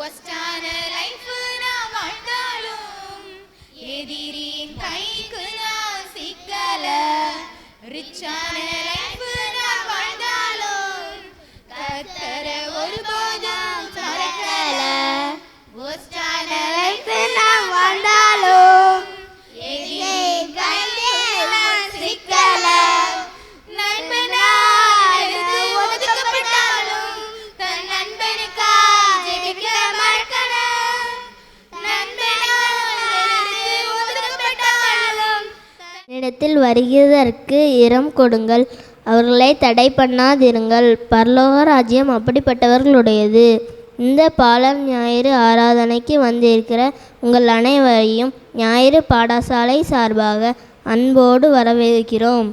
ஒஸ்டான life நான் வாழ்ந்தாலும் எதிரியின் கைக்கு நான் சிக்கல. ரிச்சான லைஃப் நான் வாழ்ந்தாலும் கர்த்தர ஒருபோதும் மறக்கல. ஒஸ்டான லைஃப் நான் வாழ்ந்தாலும் எதிரியின் கைக்கு நான் சிக்கல. இடத்தில் வருகிறதற்கு இடம் கொடுங்கள், அவர்களை தடை பண்ணாதிருங்கள். பரலோக ராஜ்யம் அப்படிப்பட்டவர்களுடையது. இந்த பாலர் ஞாயிறு ஆராதனைக்கு வந்திருக்கிற உங்கள் அனைவரையும் ஞாயிறு பாடசாலை சார்பாக அன்போடு வரவேற்கிறோம்.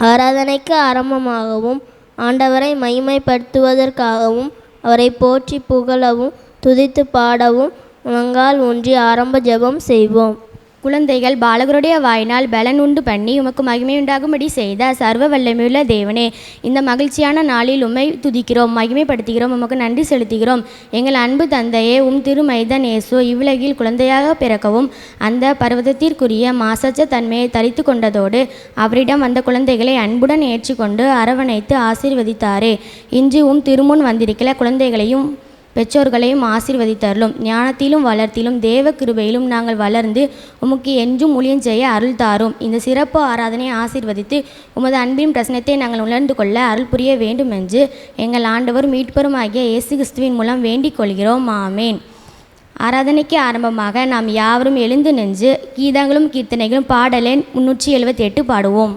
ஆராதனைக்கு ஆரம்பமாகவும் ஆண்டவரை மகிமைப்படுத்துவதற்காகவும் அவரை போற்றி புகழவும் துதித்து பாடவும் முழங்கால் ஊன்றி ஆரம்ப ஜெபம் செய்வோம். குழந்தைகள் பாலகருடைய வாயினால் பலன் உண்டு பண்ணி உமக்கு மகிமையுண்டாகும்படி செய்த சர்வ வல்லமையுள்ள தேவனே, இந்த மகிழ்ச்சியான நாளில் உம்மை துதிக்கிறோம், மகிமைப்படுத்துகிறோம், உமக்கு நன்றி செலுத்துகிறோம். எங்கள் அன்பு தந்தையே, திருமைந்தன் இயேசு இவ்வுலகில் குழந்தையாக பிறக்கவும் அந்த பர்வதத்திற்குரிய மாசற்ற தன்மையை தரித்து கொண்டதோடு அவரிடம் வந்த குழந்தைகளை அன்புடன் ஏற்றுக்கொண்டு அரவணைத்து ஆசீர்வதித்தாரே. இன்று திருமுன் வந்திருக்கிற குழந்தைகளையும் பெற்றோர்களையும் ஆசீர்வதித்தருளும். ஞானத்திலும் வளர்த்திலும் தேவ கிருபையிலும் நாங்கள் வளர்ந்து உமக்கு என்றும் ஊழியம் செய்ய அருள் தாரும். இந்த சிறப்பு ஆராதனையை ஆசீர்வதித்து உமது அன்பின் பிரசனத்தை நாங்கள் உணர்ந்து கொள்ள அருள் புரிய வேண்டும் என்று எங்கள் ஆண்டவர் மீட்பரும் ஆகிய இயேசு கிறிஸ்துவின் மூலம் வேண்டிக் கொள்கிறோம். ஆமேன். ஆராதனைக்கு ஆரம்பமாக நாம் யாவரும் எழுந்து நின்று கீதங்களும் கீர்த்தனைகளும் பாடலேன் 378 பாடுவோம்.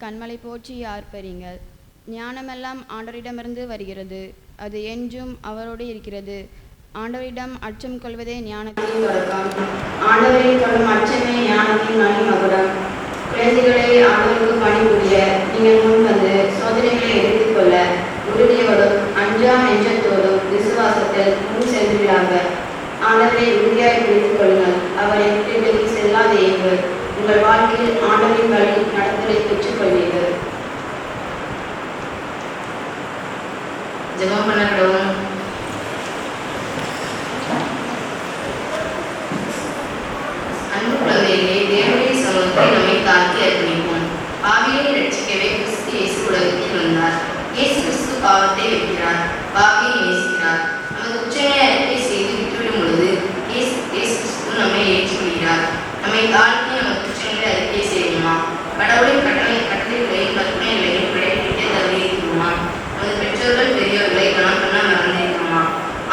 கண்மலை போற்றி ஆர்ப்பரிங்கள். ஞானமெல்லாம் ஆண்டவரிடமிருந்து வருகிறது, அது என்றும் அவரோடு இருக்கிறது. ஆண்டவரிடம் அச்சம் கொள்வதே ஞானத்தின் தொடக்கம். ஆண்டவரை கொள்ளும் அச்சமே ஞானத்தின் மணிமகுடம். குழந்தைகளை ஆண்டவருக்கு பணிபுரிய நீங்கள் முன் வந்து சோதனைகளை எடுத்துக்கொள்ள உறுதியோடும் அஞ்சா நெஞ்சத்தோடும் விசுவாசத்தில் முன் சென்றுள்ளார்கள். ஆண்டவரை உறுதியாய் பிடித்துக் கொள்ளுங்கள், அவரை விட்டு செல்லாதீர்கள். உங்கள் வாழ்க்கையில் ஆண்டவரின் வழி நடத்தலை பெற்றுக்கொள்வீர்கள். ஜெபம் பண்ணவும். அன்பு குழந்தைகளே, தேவனுடைய சமூகத்தை நம்மை தாக்கி அர்ப்பணிப்போம். பாவியை ரட்சிக்கவே கிறிஸ்து இயேசு உலகத்தில் வந்தார். இயேசு கிறிஸ்து பாவத்தை வெறுக்கிறார், பாவியை நேசிக்கிறார். நமது குற்றங்களை அறிக்கை செய்து விட்டுவிடும் பொழுது இயேசு கிறிஸ்து நம்மை ஏற்றுக்கொள்கிறார். நம்மை தாழ்த்தி நமது குற்றங்களை அறிக்கை செய்வோமா? கடவுளின் கட்டளைகளையும் கற்பனைகளையும் கடைபிடிக்க தவறியிருக்கிறோமா? நமது பெற்றோர்கள் பெரியோர்களை கணம் பண்ண மறந்திருக்கிறோமா?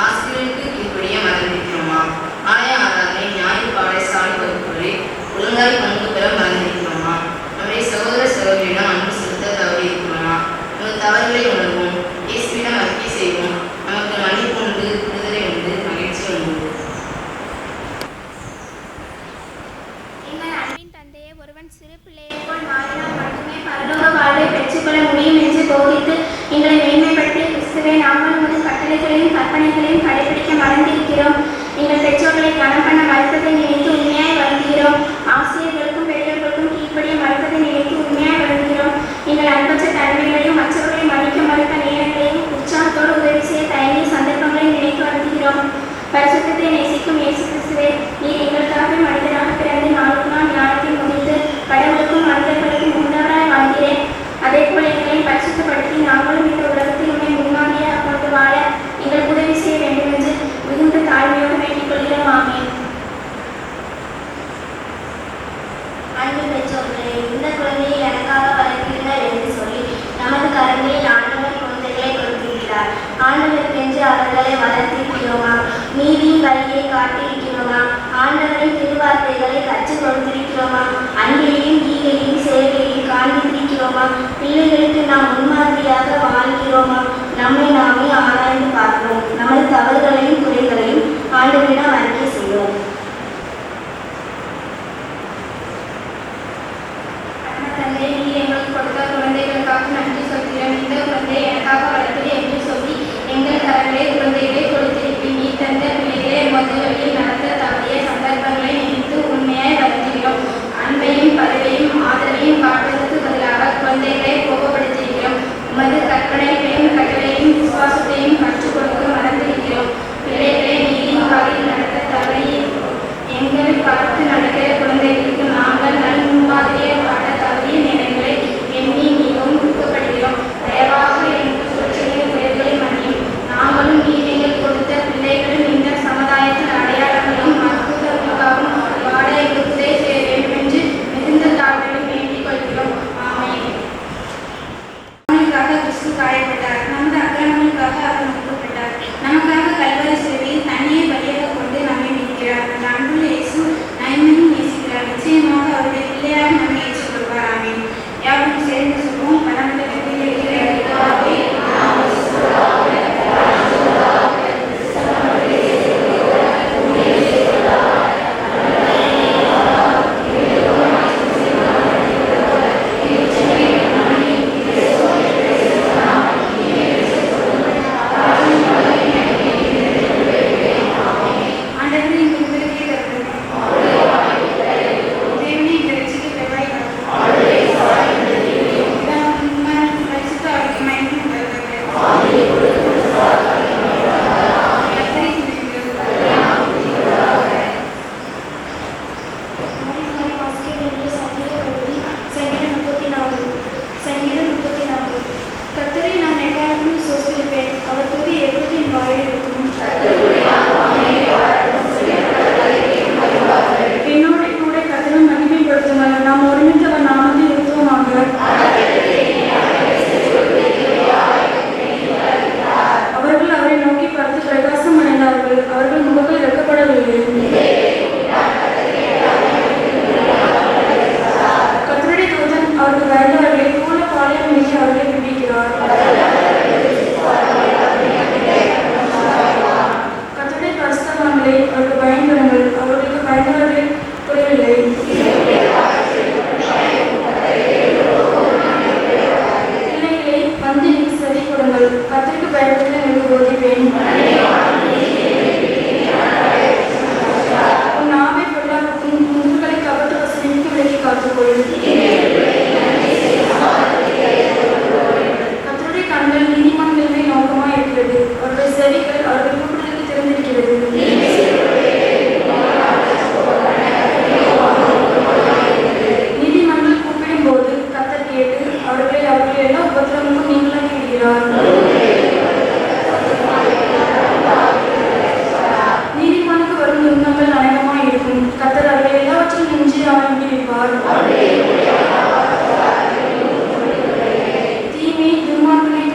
ஆசிரியருக்கு கீழ்ப்படிய மறந்திருக்கிறோமா? ஆலய ஆராதனை ஞாயிறு பாடசாலை வகுப்புகளில் ஒழுங்காய் பங்கு பெற மறந்திருக்கிறோமா? நம்முடைய சகோதர சகோதரியிடம் அன்பு செலுத்த தவறியிருக்கிறோமா? நமது தவறுகளை உணர்வோம், இயேசுவிடம் அறிக்கை செய்வோம். நமக்கு மன்னிப்பு உண்டு, விடுதலை உண்டு, மகிழ்ச்சி உண்டு. ஒருவன் சிறு பிள்ளையை போல் மாறினால் மட்டுமே பரலோக வாழ்வை பெற்றுக்கொள்ள முடியும் என்று போதித்து எங்களை மேன்மைப்படுத்திய கிறிஸ்துவே, நாங்கள் உமது கட்டளைகளையும் கற்பனைகளையும் கடைபிடிக்க மறந்திருக்கிறோம். எங்கள் பெற்றோர்களை கனம் பண்ண மறுப்பதை நினைத்து உண்மையாய் வருந்துகிறோம். ஆசிரியர்களுக்கும் பெரியவர்களுக்கும் கீழ்ப்படிய மறுப்பதை நினைத்து உண்மையாய் வருந்துகிறோம். எங்கள் அன்பற்ற தன்மைகளையும் மற்றவர்களை மன்னிக்க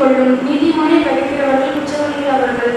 கொள்ளும். நீதிமானை வதைக்கிறவர்கள் குற்றவாளிகள் அவர்கள்.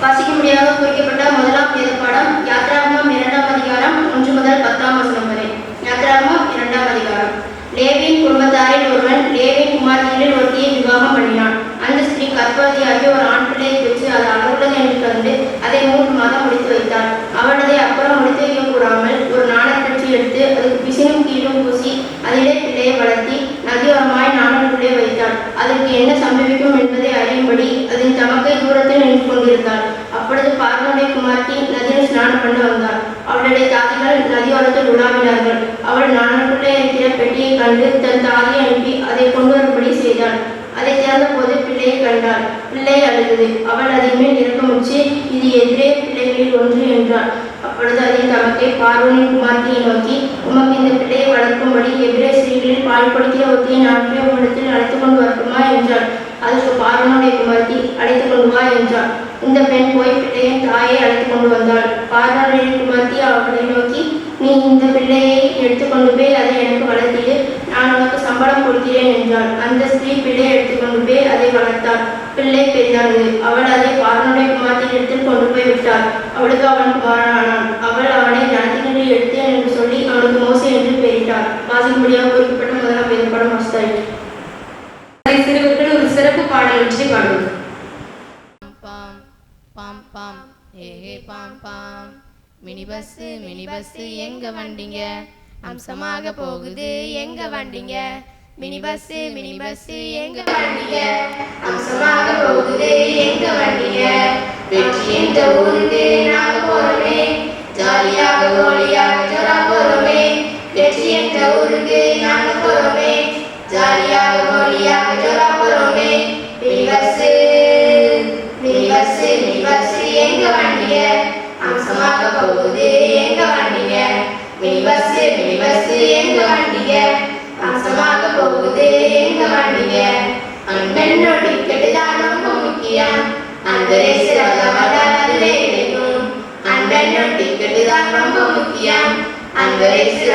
வாசிக்க முடியாத குறிக்கப்பட்ட முதலாம் வேத பாடம் யாத்ராகமம் 2ஆம் அதிகாரம் 1 முதல் 10ஆம் வசனம் வரை. யாத்ராகமம் 2ஆம் அதிகாரம். லேவியின் குடும்பத்தாரில் ஒருவன் லேவியின் குமாரத்திகளில் ஒருத்தியை விவாகம் பண்ணினான். அந்த ஸ்திரீ கர்ப்பவதியாகி ஒரு ஆண் பிள்ளையை பெற்று அது அழகுள்ளது என்று கண்டு அதை 3 மாதம் முடித்து வைத்தாள். அவள் அதை அப்புறம் முடித்து வைக்க கூடாமல் ஒரு நாணற்கட்சி எடுத்து அதுக்கு பிசினும் கீழும் பூசி அதிலே பிள்ளையை வளர்த்தி நதியோரமாய் நாணலுக்குள்ளே வைத்தாள். அதற்கு என்ன சம்பவிக்கும் என்பதை அறியும்படி அதன் தமக்கை தூரத்தில் நின்று கொண்டிருந்தாள். அப்பொழுது பார்வோனுடைய குமாரத்தி நதியில் ஸ்நானம் பண்ண வந்தாள். அவளுடைய தாதிகள் நதியோரத்தில் உலாவினார்கள். அவள் நாணலுக்குள்ளே இருக்கிற பெட்டியை கண்டு தன் தாதியை அனுப்பி அதை கொண்டு வரும்படி செய்தாள். அதை திறந்த போது பிள்ளையை கண்டாள். பிள்ளை அழுதது. அவள் அதன் மேல் இறக்கமுச்சு, இது எதிரே பிள்ளைகளில் ஒன்று என்றாள். அப்பொழுது அதன் தமக்கை பார்வோனின் குமாரத்தியை நோக்கி, உமக்கு இந்த பிள்ளையை வளர்க்கும்படி எபிரேய ஸ்திரீகளில் பால் கொடுக்கிற ஒருத்தியை நாட்டிலே உம்மிடத்தில் அழைத்து கொண்டு வரட்டுமா என்றாள். அதற்கு பார்வோனுடைய குமாரத்தி, அழைத்து கொண்டு வா என்றாள். இந்த பெண் போய் பிள்ளையின் தாயை அழைத்து கொண்டு வந்தாள். பார்வோனுடைய குமாரத்தி அவர்களை நோக்கி, நீ இந்த பிள்ளையை எடுத்துக்கொண்டு போய் அதை எனக்கு வளர்த்திடு, நான் உனக்கு சம்பளம் கொடுக்கிறேன் என்றாள். அந்த ஸ்திரீ பிள்ளையை எடுத்துக்கொண்டு போய் அதை வளர்த்தாள். பிள்ளை பெரிதானது. அவள் அதை பார்வோனுடைய குமாரத்தின் இடத்தில் கொண்டு போய் விட்டாள். அவளுக்கு அவன் குமாரனானான். அவள் அவனை ஜனத்தினரை எடுத்தேன் என்று சொல்லி அவனுக்கு மோசே என்று பெயரிட்டாள். வாசிக்கும்படியாக குறிப்பிட்ட முதலாம் வேத பாடம் வாசித்தாள். சிறுவர்கள் ஒரு சிறப்பு பாடல் ஒன்றை பாடுவது. பாம் பாம் பாம் ஏ பாம் பாம் மினி பஸ் எங்க வண்டிங்க அம்சமாக போகுது எங்க வண்டிங்க மினி பஸ் எங்க வண்டிங்க அம்சமாக போகுது எங்க வண்டிங்க வெற்றி என்ற ஊருக்கு நாங்க போறோமே ஜாலியாக கோலியாக ஜோரா போறோமே வெற்றி என்ற ஊருக்கு நாங்க போறோமே ஜாலியாக கோலியாக ஜோரா போறோமே மினி பஸ் எங்க வண்டிங்க அம்சமாக போகுது எங்க வண்டிங்க மினி பஸ் எங்க வண்டிங்க அம்சமாக போகுது எங்க வண்டிங்க அன்பென்னோ டிக்கெட்டு தான் ரொம்ப முக்கியம் அந்த ரேஸ் அதுவே கிடைக்கும் அன்பென்னோ டிக்கெட்டு தான் ரொம்ப முக்கியம் அந்த ரேஸ்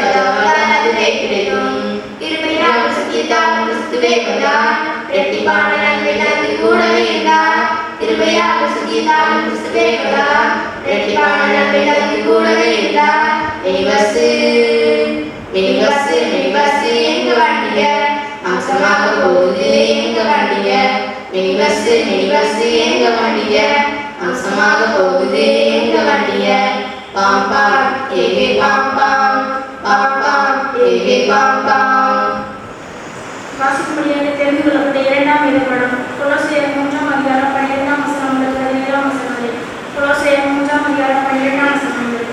அதுவே கிடைக்கும் இருபையாக சத்தியத்தால் கிறிஸ்துவே வந்தார் ரெட்டிப்பான நன்மை நன்றி கூடவே இருந்தார் இருபையாக சத்தியத்தால் கிறிஸ்துவே வந்தார் ரெட்டிப்பான நன்மை நன்றி கூடவே இருந்தார் மினி பஸ் எங்க வண்டிங்க அம்சமாக போகுது எங்க வண்டிங்க மினி பஸ் எங்க வண்டிங்க அம்சமாக போகுது எங்க வண்டிங்க பாம் பாம் ஏகே பாம் பாம் பாம் பாம் ஏகே பாம் பாம். வாசிக்கும்படியாக தெரிந்து கொள்ளப்பட்ட 2ஆம் வேத பாடம் கொலோசியர் 3ஆம் அதிகாரம் 12ஆம் வசனம் முதல் 17ஆம் வசனம் வரை. கொலோசியர் 3ஆம் அதிகாரம் 12ஆம் வசனம் வரை.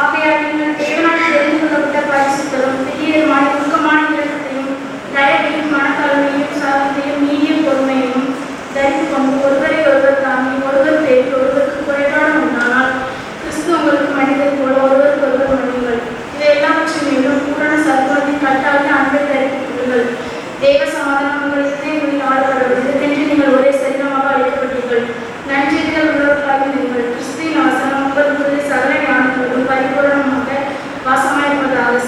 ஆகையால் நீங்கள் தேவனால் தெரிந்து கொள்ளப்பட்ட பரிசுத்தரும் பெரியதுமான துக்கமான இரக்கத்தையும் தயவையும் மனத்தாழ்மையும் சாந்தத்தையும் நீடிய பொறுமையையும் தரித்து கொண்டு ஒருவரை ஒருவர் தாங்கி ஒருவர் பேரில் ஒருவருக்கு குறைபாடு உண்டானால் கிறிஸ்து உங்களுக்கு மனிதர் போல ஒருவருக்கு ஒருவர் மனிதர்கள் இவை எல்லாவற்றின் மேலும் பூரண சர்வத்தின் கட்டாக அன்பை தரித்துக் கொள்ளுங்கள். தேவ சமாதானம் உங்கள் இதயங்களில் ஆளப்படுவது இதென்று நீங்கள் ஒரே சரீரமாக அழைக்கப்பட்டீர்கள். நன்றிகள் உள்ளவர்களாக நீங்கள் கிறிஸ்துவின் வசனம் உங்களுக்கு சகல ஞானத்தோடும் பரிபூரணமாக வாசமாயிருப்பதாக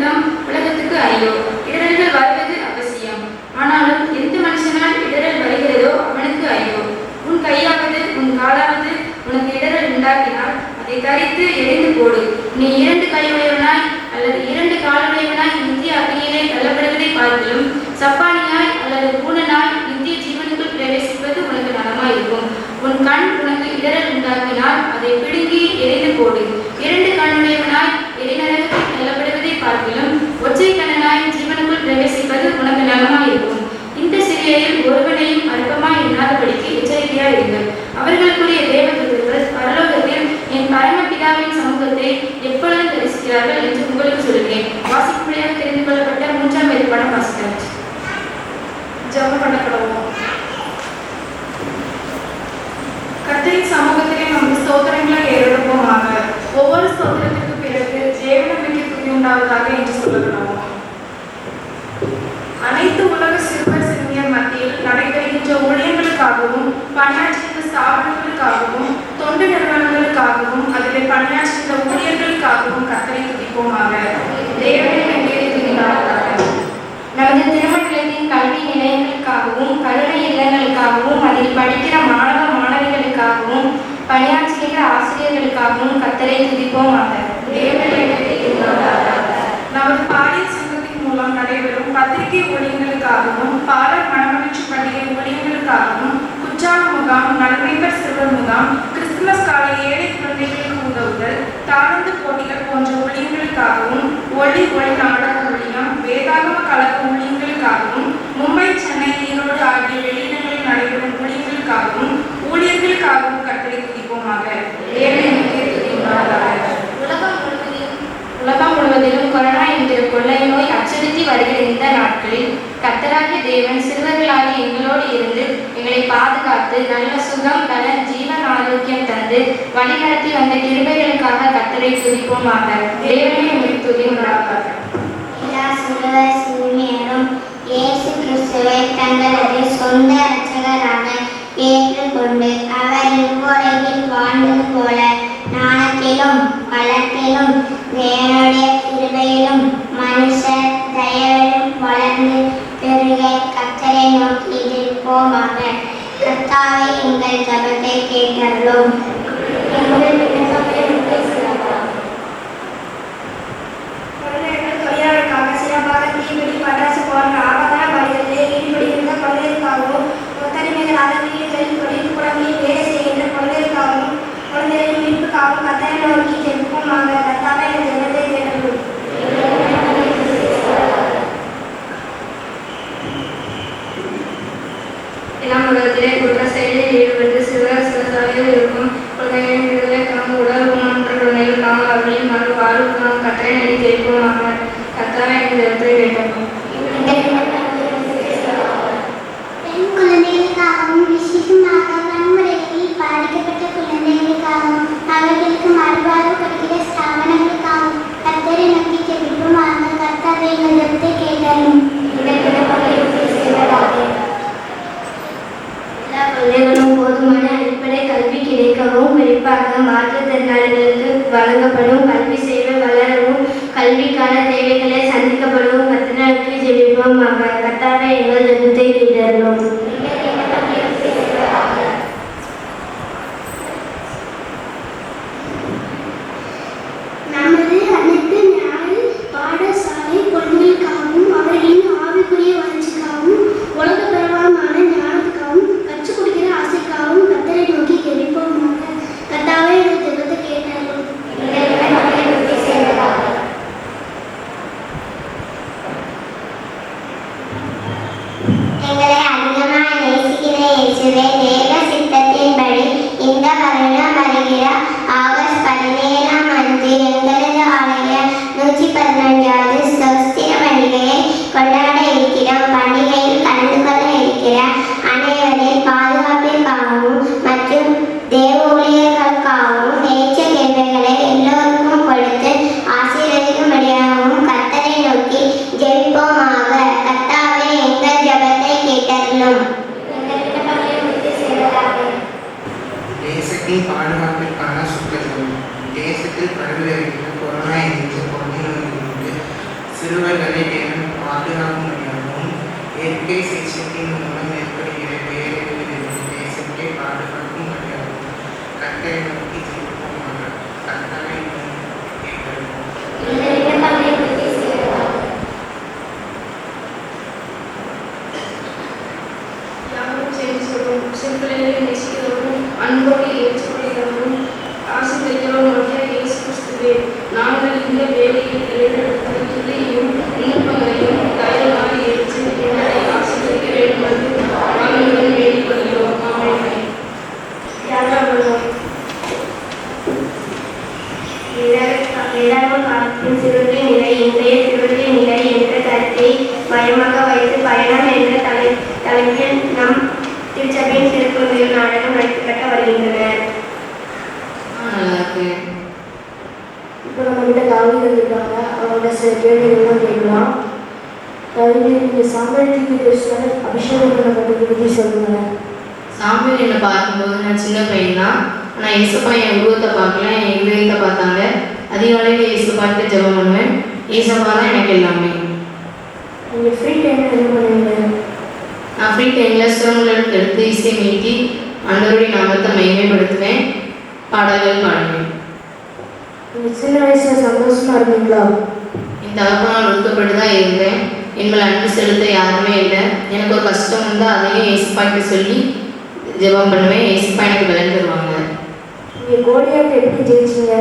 வருத்தம் உலகத்துக்கு ஐயோ. இடரல்கள் வருவது அவசியம். ஆனாலும் எந்த மனுஷனால் இடரல் வருகிறதோ அவனுக்கு ஐயோ. உன் கையாவது உன் காலாவது உனக்கு இடரல் உண்டாக்கினால் அதை தரித்து எரிந்து போடு. நீ 2 கையுடையவனாய் அல்லது 2 காலுடையவனாய் நித்திய அக்னியிலே தள்ளப்படுவதை பார்க்கிலும் சப்பானியாய் அல்லது பூனனாய் நித்திய ஜீவனுக்குள் பிரவேசிப்பது உனக்கு நலமாயிருக்கும். உன் கண் உனக்கு இடரல் உண்டாக்கினால் அதை பிடுங்கி எரிந்து போடு. 2 கண்ணுடையவனாய் எரிநரகத்தில் தள்ளப்படுவதை பார்க்கிலும் ஒற்றை கண்ணனாய் ஜீவனுக்குள் பிரவேசிப்பது உனக்கு நலமாயிருக்கும். இந்த சிறியரில் ஒருவனையும் அற்பமாய் எண்ணாதபடிக்கு எச்சரிக்கையாய் இருங்கள். அவர்களுக்குரிய தேவதூதர்கள் பரலோகத்தில் என் பரமபிதாவின் சமூகத்தை எப்பொழுதும் தரிசிக்கிறார்கள் என்று உங்களுக்கு சொல்கிறேன். வாசிப்புடையாக தெரிந்து கொள்ளப்பட்ட 3ஆம் வேறுபாடம் வாசிக்கிறார். ஜெபம் பண்ணப்படுவோம். கர்த்தரின் சமூகத்திலே நமக்கு ஸ்தோத்திரங்களை ஏறெடுப்போமாக. ஒவ்வொரு ஸ்தோத்திரத்திற்கு பிறகு தேவனுக்கு துதி உண்டாவதாக என்று சொல்லப்படுவோம். அனைத்து உலக சிறுவர் சிறுமியர் மத்தியில் நடைபெறுகின்ற ஊழியர்களுக்காகவும் பணியாற்றுகின்ற ஸ்தாபனங்களுக்காகவும் தொண்டு நிறுவனங்களுக்காகவும் அதில் பணியாற்றுகின்ற ஊழியர்களுக்காகவும் கர்த்தரை துதிப்போமாக. தேவனை நமது திருமண நிலையத்தின் கல்வி நிலையங்களுக்காகவும் கருணை இல்லங்களுக்காகவும் அதில் படிக்கிற மாணவ மாணவிகளுக்காகவும் பணியாற்றுகின்ற ஆசிரியர்களுக்காகவும் கர்த்தரை துதிப்போமாக. நமது பாலியல் சங்கத்தின் மூலம் நடைபெறும் பத்திரிகை ஊழியங்களுக்காகவும் பாலர் மனமகிழ்ச்சி பண்டிகை ஊழியங்களுக்காகவும் குற்றால முகாம் நன்மைகள் சிறுவர் முகாம் கிறிஸ்துமஸ் கால ஏழை குழந்தைகளுக்கு உதவுதல் தாளந்து போட்டிகள் போன்ற ஊழியங்களுக்காகவும் ஒளி நாடக ஊழியம் வேதாகம கழக ஊழியங்களுக்காகவும் மும்பை சென்னை ஈரோடு ஆகிய வெளியிடங்களில் நடைபெறும் ஊழியங்களுக்காகவும் ஊழியர்களுக்காகவும் கர்த்தரை துதிப்போமாக. உலகம் முழுவதிலும் கொரோனா என்கிற கொள்ளை நோய் அச்சுறுத்தி வருகிற இந்த நாட்களில் கர்த்தராகிய தேவன் சிறுவர்களாகிய எங்களோடு இருந்து எங்களை பாதுகாத்து நல்ல சுகம் பல ஜீவன் ஆரோக்கியம் தந்து வழிநடத்தி வந்த கிருபைகளுக்காக கர்த்தரை துதிப்போமாக. தேவனே எங்களுக்கு துதி உண்டாக. சிறுவர் சிறுமியரும் இயேசு கிறிஸ்துவை தங்களது சொந்த இரட்சகராக ஏற்றுக்கொண்டு அவர் இவ்வுலகில் வாழ்ந்தது போல ஞானத்திலும் பலத்திலும் தேவனுடைய கிருபையிலும் மனுஷர் தயவிலும் வளர்ந்து பெருக கர்த்தரை நோக்கி இருப்போமாக. கர்த்தாவே எங்கள் ஜெபத்தை கேட்டருளும். தொழிலாளருக்காக சிறப்பாக தீபிடி பட்டாசு போன்ற ஆபத்தான பணிகளில் ஈடுபடுகின்ற குழந்தைகளுக்காகவும் ஒத்தரிமைகளாக வீடுகளில் தொழிற்கூடங்களில் வேலை செய்கின்ற குழந்தைகளுக்காகவும் குழந்தைகளின் மீட்புக்காகவும் கர்த்தரை நோக்கி ஜெபிப்போமாக. கர்த்தாவே எங்கள் ஜெபத்தை கேட்டருளும். இளம் உலகத்திலே குற்ற செயலில் ஈடுபட்டு சிறுவர் சிறுசாலையில் இருக்கும் குழந்தைகளின் விடுதலைக்காக உடல் ஊனமுற்ற குழந்தைகளுக்காக அவர்களின் மறு வாழ்வுக்காக கட்டளை நடி ஜெயிப்போமாக. கர்த்தாவே எங்கள் ஜெபத்தை கேட்டோம். பெண் குழந்தைகளுக்காகவும் விசேஷமாக வன்முறைகளில் பாதிக்கப்பட்ட குழந்தைகளுக்காகவும் அவர்களுக்கு மறுவாழ்வு கொடுக்கிற ஸ்தாபனங்களுக்காகவும் கர்த்தரை நோக்கி ஜெபிப்போமாக. கர்த்தாவே எங்கள் ஜெபத்தை கேட்டருளும். எல்லா குழந்தைகளும் போதுமான அடிப்படை கல்வி கிடைக்கவும் குறிப்பாக மாற்றுத்திறனாளிகளுக்கு வழங்கப்படும் கல்வி சேவை வளரவும் கல்விக்கான தேவைகளை சந்திக்கப்படவும் கர்த்தருக்கு ஜெபிப்போமாக. கர்த்தாவே எங்கள் ஜெபத்தை கேட்டருளும். நமது அனைத்து ஞாயிறு பாடசாலை குழந்தைகளுக்காகவும் அவர்களின் ஆவிக்குரிய வளர்ச்சிக்காகவும் உலக பிரபலமான ஞானத்துக்காகவும் கற்றுக் கொடுக்கிற ஆசைக்காகவும் கர்த்தரை நோக்கி ஜெபிப்போமாக. கர்த்தாவே எங்கள் ஜெபத்தை கேட்டருளும். எங்களை அதிகமாக இயற்கை சிகிச்சையின் மூலம் ஏற்படுகிற வேலைகளிலிருந்து தேசத்தை பாதுகாக்கும் கிடையாது. கட்டளை நோக்கி ஜெயிப்போமாக. கட்டளை சிறுபிள்ளைகளை நேசிக்கிறவரும் அன்போடு ஏற்றுக்கொள்கிறவரும் ஆசிரியர்களும் இயேசு கிறிஸ்துவே, நாங்கள் இந்த வேலையில் ஏறெடுத்த துதியையும் விண்ணப்பங்களையும் தைரியமாக ஏற்று எங்களை ஆசீர்வதிக்க வேண்டும் என்று நாங்கள் வேண்டிக்கொள்கிறோம். ஆமென். காலத்தின் சிறுவர்களின் நிலை இன்றைய சிறுவர்களின் நிலை என்ற கருத்தை மையமாக வைத்து பயணம் என்ற தலைப்பில் நம் திருச்சபையின் சிறுகுழந்தைகள் நாடகம் நடத்தப்பட்ட வருகின்றனர். இப்போ நம்மகிட்ட கவிதை இருக்காங்க, அவங்களோட சில கேள்விகள்லாம் கேட்கலாம். கவிதை நீங்கள் சாம்பல் டிவி பேசுகிற அபிஷேகம் பண்ணப்பட்டதை பற்றி சொல்லுங்க. சாம்பல் என்னை பார்க்கும்போது நான் சின்ன பையன் தான். ஆனால் ஏசப்பா என் உருவத்தை பார்க்கல, என் இதயத்தை பார்த்தாங்க. அதிகாலையில் ஏசப்பாட்டு ஜெபம் பண்ணுவேன். ஏசப்பா தான் எனக்கு எல்லாமே. நீங்கள் ஃப்ரீ டைமில் என்ன பண்ணுவீங்க? நான் ஃப்ரீ டைமில் சிரமங்கள் எடுத்து இசை மீட்டி ஆண்டவருடைய நாமத்தை மகிமைப்படுத்துவேன், பாடல்கள் பாடுவேன். நீங்கள் சின்ன வயசில் சந்தோஷமாக இருந்தீங்களா? என் தகப்பனால் ஒதுக்கப்பட்டு தான் இருந்தேன். எங்களை அன்பு செலுத்த யாருமே இல்லை. எனக்கு ஒரு கஷ்டம் இருந்தால் அதையும் ஏசப்பாய்க்கு சொல்லி ஜெபம் பண்ணுவேன். ஏசப்பா எனக்கு பலன் தருவாங்க. நீங்கள் கோலியாத்தை எப்படி ஜெயிச்சிங்க?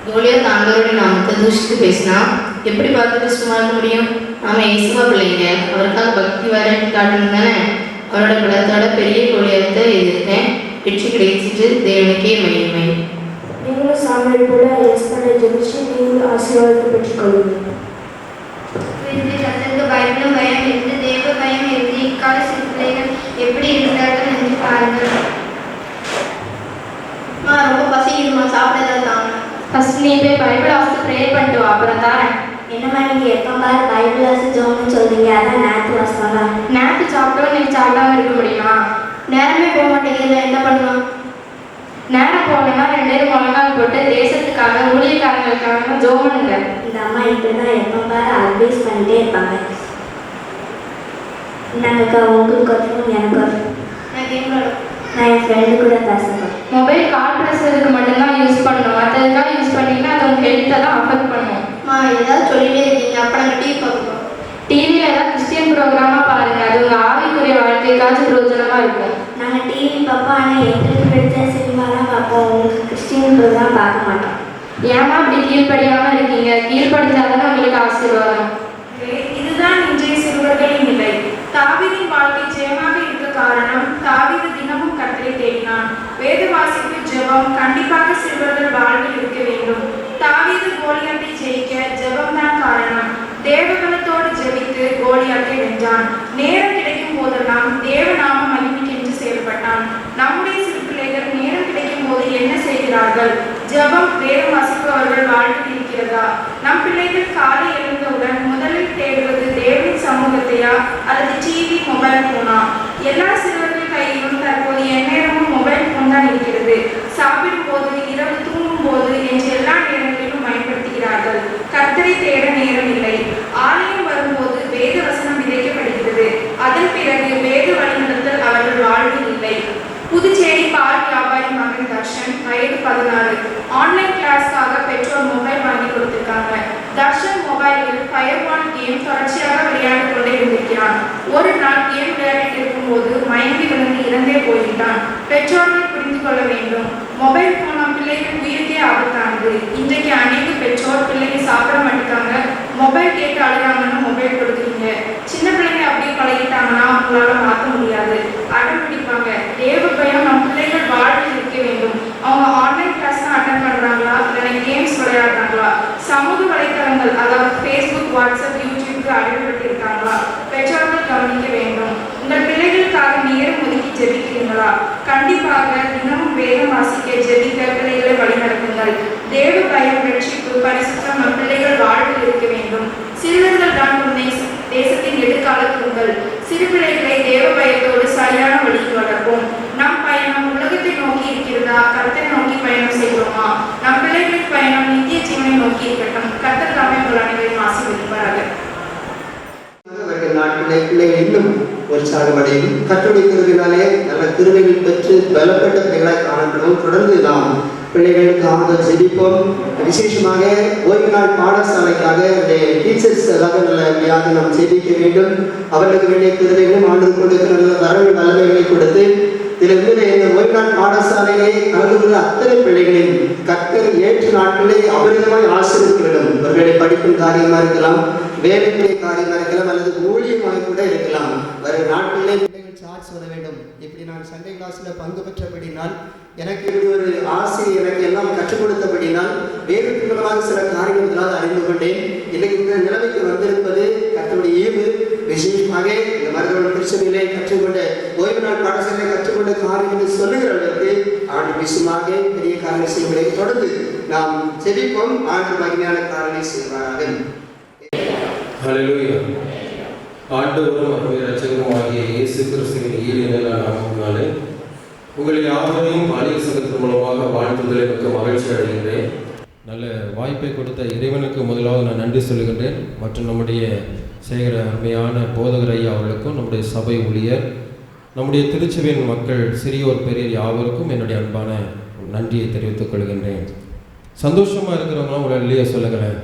கோலியாத் ஆண்டவருடைய நாமத்தை தூஷித்து பேசினா எப்படி பார்த்துட்டு சும்மா இருக்க முடியும்? நாம ஏசப்பா பிள்ளைங்க, அவருக்காக பக்தி வரன்னு காட்டணும் தானே. அவரோட பலத்தோட பெரிய கோலியாத்தை எதிர்த்தேன். வெற்றி கிடைச்சிட்டு தேவனுக்கே மகிமை. நீங்களும் சாம்பல் போல எஸ்பனை ஜெயிச்சு நீங்களும் ஆசீர்வாதத்தை பெற்றுக்கொள்ளுங்க. கத்தருக்கு பயப்படும் பயம் இருந்து தேவ பயம் இருந்து இக்கால சிறு பிள்ளைகள் எப்படி இருந்தார்கள் என்று பாருங்கள். ரொம்ப பசிக்குதுமா, சாப்பிட ஏதாவது தாங்க. ஃபர்ஸ்ட் நீ போய் பைபிள் வாசித்து ப்ரேயர் பண்ணிட்டு வா, அப்புறம் தரேன். என்னம்மா நீங்கள் எப்போ பாரு பைபிள் வாசி ஜோம்னு சொல்றீங்க, அதான் நேற்று வாசிப்பாங்க. நேற்று சாப்பிட்டோம், நீ சாப்பிடாம இருக்க முடியுமா? நேரமே போக மாட்டேங்குதுல, என்ன பண்ணலாம்? நேரம் போகணும்னா 2 பேரும் முழங்கால் போட்டு தேசத்துக்காக ஊழியக்காரங்களுக்காக ஜோமனுங்க. இந்த அம்மா இப்படி தான் எப்போ பாரு அட்வைஸ் பண்ணிட்டே இருப்பாங்க. நாங்கக்கா உங்களுக்கு ஒரு ஃபோன், எனக்கு ஒரு நான் கேம் விளாடும். நான் என் ஃப்ரெண்டு கூட பேசுகிறேன். மொபைல் கால் பேசுறதுக்கு மட்டும்தான் யூஸ் பண்ணணும். மற்றதுக்காக யூஸ் பண்ணிங்கன்னா அது உங்கள் ஹெல்த்தை தான் அஃபெக்ட் பண்ணும். ஏதாவது சொல்லிட்டே இருக்கீங்க, அப்போ நாங்கள் டிவி பார்ப்போம். டிவியில் ஏதாவது கிறிஸ்டியன் ப்ரோக்ராமாக பாருங்க, அது உங்கள் ஆவிக்குரிய வாழ்க்கைக்காச்சும் பிரயோஜனமாக இருக்கும். நாங்கள் டிவி பார்ப்போம், ஆனால் எங்களுக்கு பிடிச்ச சினிமாலாம் பார்ப்போம். உங்களுக்கு கிறிஸ்டின் ப்ரோக்ராம் பார்க்க மாட்டோம். ஏமா அப்படி கீழ்ப்படியாமல் இருக்கீங்க? கீழ்ப்படுத்தாதானே உங்களுக்கு ஆசீர்வாதம். இதுதான் இன்றைய சிறுவர்களின் நிலை. தாவீதின் வாழ்க்கை ஜெயமாக இருக்க காரணம், தாவீது தினமும் கர்த்தரை தேடினான். வேத வாசிப்பு ஜெபம் கண்டிப்பாக சிறுவர்கள் வாழ்வில் இருக்க வேண்டும். தாவீது கோலியாத்தை ஜெயிக்க ஜெபம் தான் காரணம். தேவபலத்தோடு ஜெபித்து கோலியாத்தை வென்றான். நேரம் கிடைக்கும் போதெல்லாம் தேவநாம மகிமைக்கென்று செயல்பட்டான். நம்முடைய சிறு பிள்ளைகள் நேரம் கிடைக்கும் போது என்ன செய்கிறார்கள்? ஜெபம், வேதம் வாசிப்பு அவர்கள் வாழ்வில் இருக்கிறதா? நம் பிள்ளைகள் காலை எழுந்தவுடன் முதலில் தேடுவது தேவனின் சமூகத்தையா அல்லது டிவி, மொபைல் போனா? எல்லா சிறுவர்கள் கையிலும் தற்போது எந்நேரமும் மொபைல் போன் தான் இருக்கிறது. சாப்பிடும் போது, இரவு தூங்கும் போது என்று எல்லா நேரங்களிலும் பயன்படுத்துகிறார்கள். கர்த்தரை தேட நேரம் இல்லை. ஆலயம் வரும்போது வேத வசனம் விதைக்கப்படுகிறது. அதன் பிறகு வேத வழிநடத்தல் அவர்கள் வாழ்வில் இல்லை. புதுச்சேரி பால் வியாபாரி மகன் தர்ஷன், வயது 16. ஆன்லைன் கிளாஸ்க்காக பெற்றோர் மொபைல் வாங்கி கொடுத்திருக்காங்க. தர்ஷன் மொபைலில் ஃபயர்பால் கேம் தொடர்ச்சியாக விளையாடி கொண்டே இருந்திருக்கிறான். ஒரு நாள் கேம் விளையாடிட்டு இருக்கும்போது மயங்கி விழுந்து இறந்தே போய்விட்டான். பெற்றோர்கள் புரிந்து கொள்ள வேண்டும், மொபைல் போன் நம் பிள்ளைகள் உயிருக்கே ஆபத்தானது. இன்றைக்கு அநேக பெற்றோர் பிள்ளைங்க சாப்பிட மாட்டேங்காங்க, மொபைல் கேட்டு அழுகிறாங்கன்னு மொபைல் கொடுக்குறீங்க. சின்ன பிள்ளைங்க அப்படியே பழகிட்டாங்கன்னா அவங்களால மாற்ற முடியாது, அடம் பிடிப்பாங்க. தேவ பயம் நம் பிள்ளைகள் வாழ்வில் இருக்க வேண்டும். அவங்க ஆன்லைன் கிளாஸ் தான் அட்டன் பண்ணுறாங்களா, இல்லை கேம்ஸ் விளையாடுறாங்களா, சமூக வலைத்தளங்கள் அதாவது ஃபேஸ்புக், வாட்ஸ்அப், யூடியூப்க்கு அடிபட்டு இருக்காங்களா? பெற்றோர்கள் கவனிக்க வேண்டும். உங்கள் பிள்ளைகளுக்காக நேரம் ஒதுக்கி ஜெபிக்கிறீங்களா? கண்டிப்பாக தினமும் வேதம் வாசிக்க, ஜெபிக்க பிள்ளைகளை வழிநடத்துங்கள். தேவ பயம், ரட்சிப்பு, பரிசுத்தம் நம் பிள்ளைகள் வாழ்வில் இருக்க வேண்டும். சிறுவர்கள் தான் தேசத்தின் எதிர்கால தூண்கள். சிறு பிள்ளைகளை தேவ பயத்தோடு சரியான வழியில் வளர்ப்போம். நம் பயணம் உலகத்தை நோக்கி இருக்கிறதா, கர்த்தரை நோக்கி பயணம் செய்வோமா? நம் பிள்ளைகளின் பயணம் நித்திய ஜீவனை நோக்கி இருக்கட்டும். கர்த்தர் தாமே உங்கள் அனைவரையும் ஆசீர்வதிப்பார்கள். நாட்களை பிள்ளைகள் இன்னும் உற்சாகமடையும். கற்றுடைய கிருபையினாலே நல்ல கிருபைகள் பெற்று பலப்பட்ட பிள்ளைகளாய் காணப்படும். தொடர்ந்து நாம் பிள்ளைகளுக்காக ஜெபிப்போம். விசேஷமாக ஓய்வு நாள் பாடசாலைக்காக டீச்சர்ஸ் நல்லபடியாக நாம் ஜெபிக்க வேண்டும். அவர்களுக்கு வேண்டிய கிருபைகளும் ஆண்டு கொடுக்க நல்ல வரவு வல்லமைகளை கொடுத்து இதிலிருந்து இந்த ஓய்வு நாள் பாடசாலையை கலந்து கொண்ட அத்தனை பிள்ளைகளையும் கர்த்தர் ஏற்ற நாட்களே அபரிதமாய் ஆசீர்வதிக்க வேண்டும். அவர்களை படிக்கும் காரியமாக இருக்கலாம், வேலைக்குரிய காரியமாக இருக்கலாம், அல்லது ஊழியமாக கூட இருக்கலாம். வரும் நாட்களிலே பிள்ளைகள் சார்ஜ் சொல்ல வேண்டும். இப்படி நான் சண்டே கிளாஸில் பங்கு பெற்றபடினால், எனக்கு இப்படி ஒரு ஆசிரியர் எனக்கு எல்லாம் கற்றுக் கொடுத்தபடினால் வேறு மூலமாக சில காரியங்களால் அறிந்து கொண்டேன். இன்றைக்கு இந்த நிலைமைக்கு வந்திருப்பது கர்த்தருடைய ஈவு. விசேஷமாக இந்த மருத்துவ பிரச்சனையிலே கற்றுக்கொண்ட ஓய்வு நாள் பாடசாலை கற்றுக்கொண்ட காரியம் என்று சொல்லுகிறவர்களுக்கு ஆண்டு விஷயமாக பெரிய காரணம் செய்வதை தொடர்ந்து நாம் செபிப்போம். ஆண்டு மகிமையான காரணம் செய்வாராக. ஹல்லேலூயா. ஆண்டவரும் இரட்சகருமாகிய இயேசு கிறிஸ்துவின் ஈடுநிலை நாமத்தினாலே உங்களை யாவரையும் பாலிய சங்கத்தின் மூலமாக வாழ்த்துதலை மிக்க மகிழ்ச்சி அடைகின்றேன். நல்ல வாய்ப்பை கொடுத்த இறைவனுக்கு முதலாவது நான் நன்றி சொல்லுகின்றேன். மற்றும் நம்முடைய செய்கிற அருமையான போதகர் ஐயா அவர்களுக்கும், நம்முடைய சபை ஊழியர், நம்முடைய திருச்சபையின் மக்கள், சிறியோர் பெரியோர் யாவருக்கும் என்னுடைய அன்பான நன்றியை தெரிவித்துக் கொள்கின்றேன். சந்தோஷமாக இருக்கிறவங்களாம் ஒரு இல்லையா சொல்லுங்களேன்.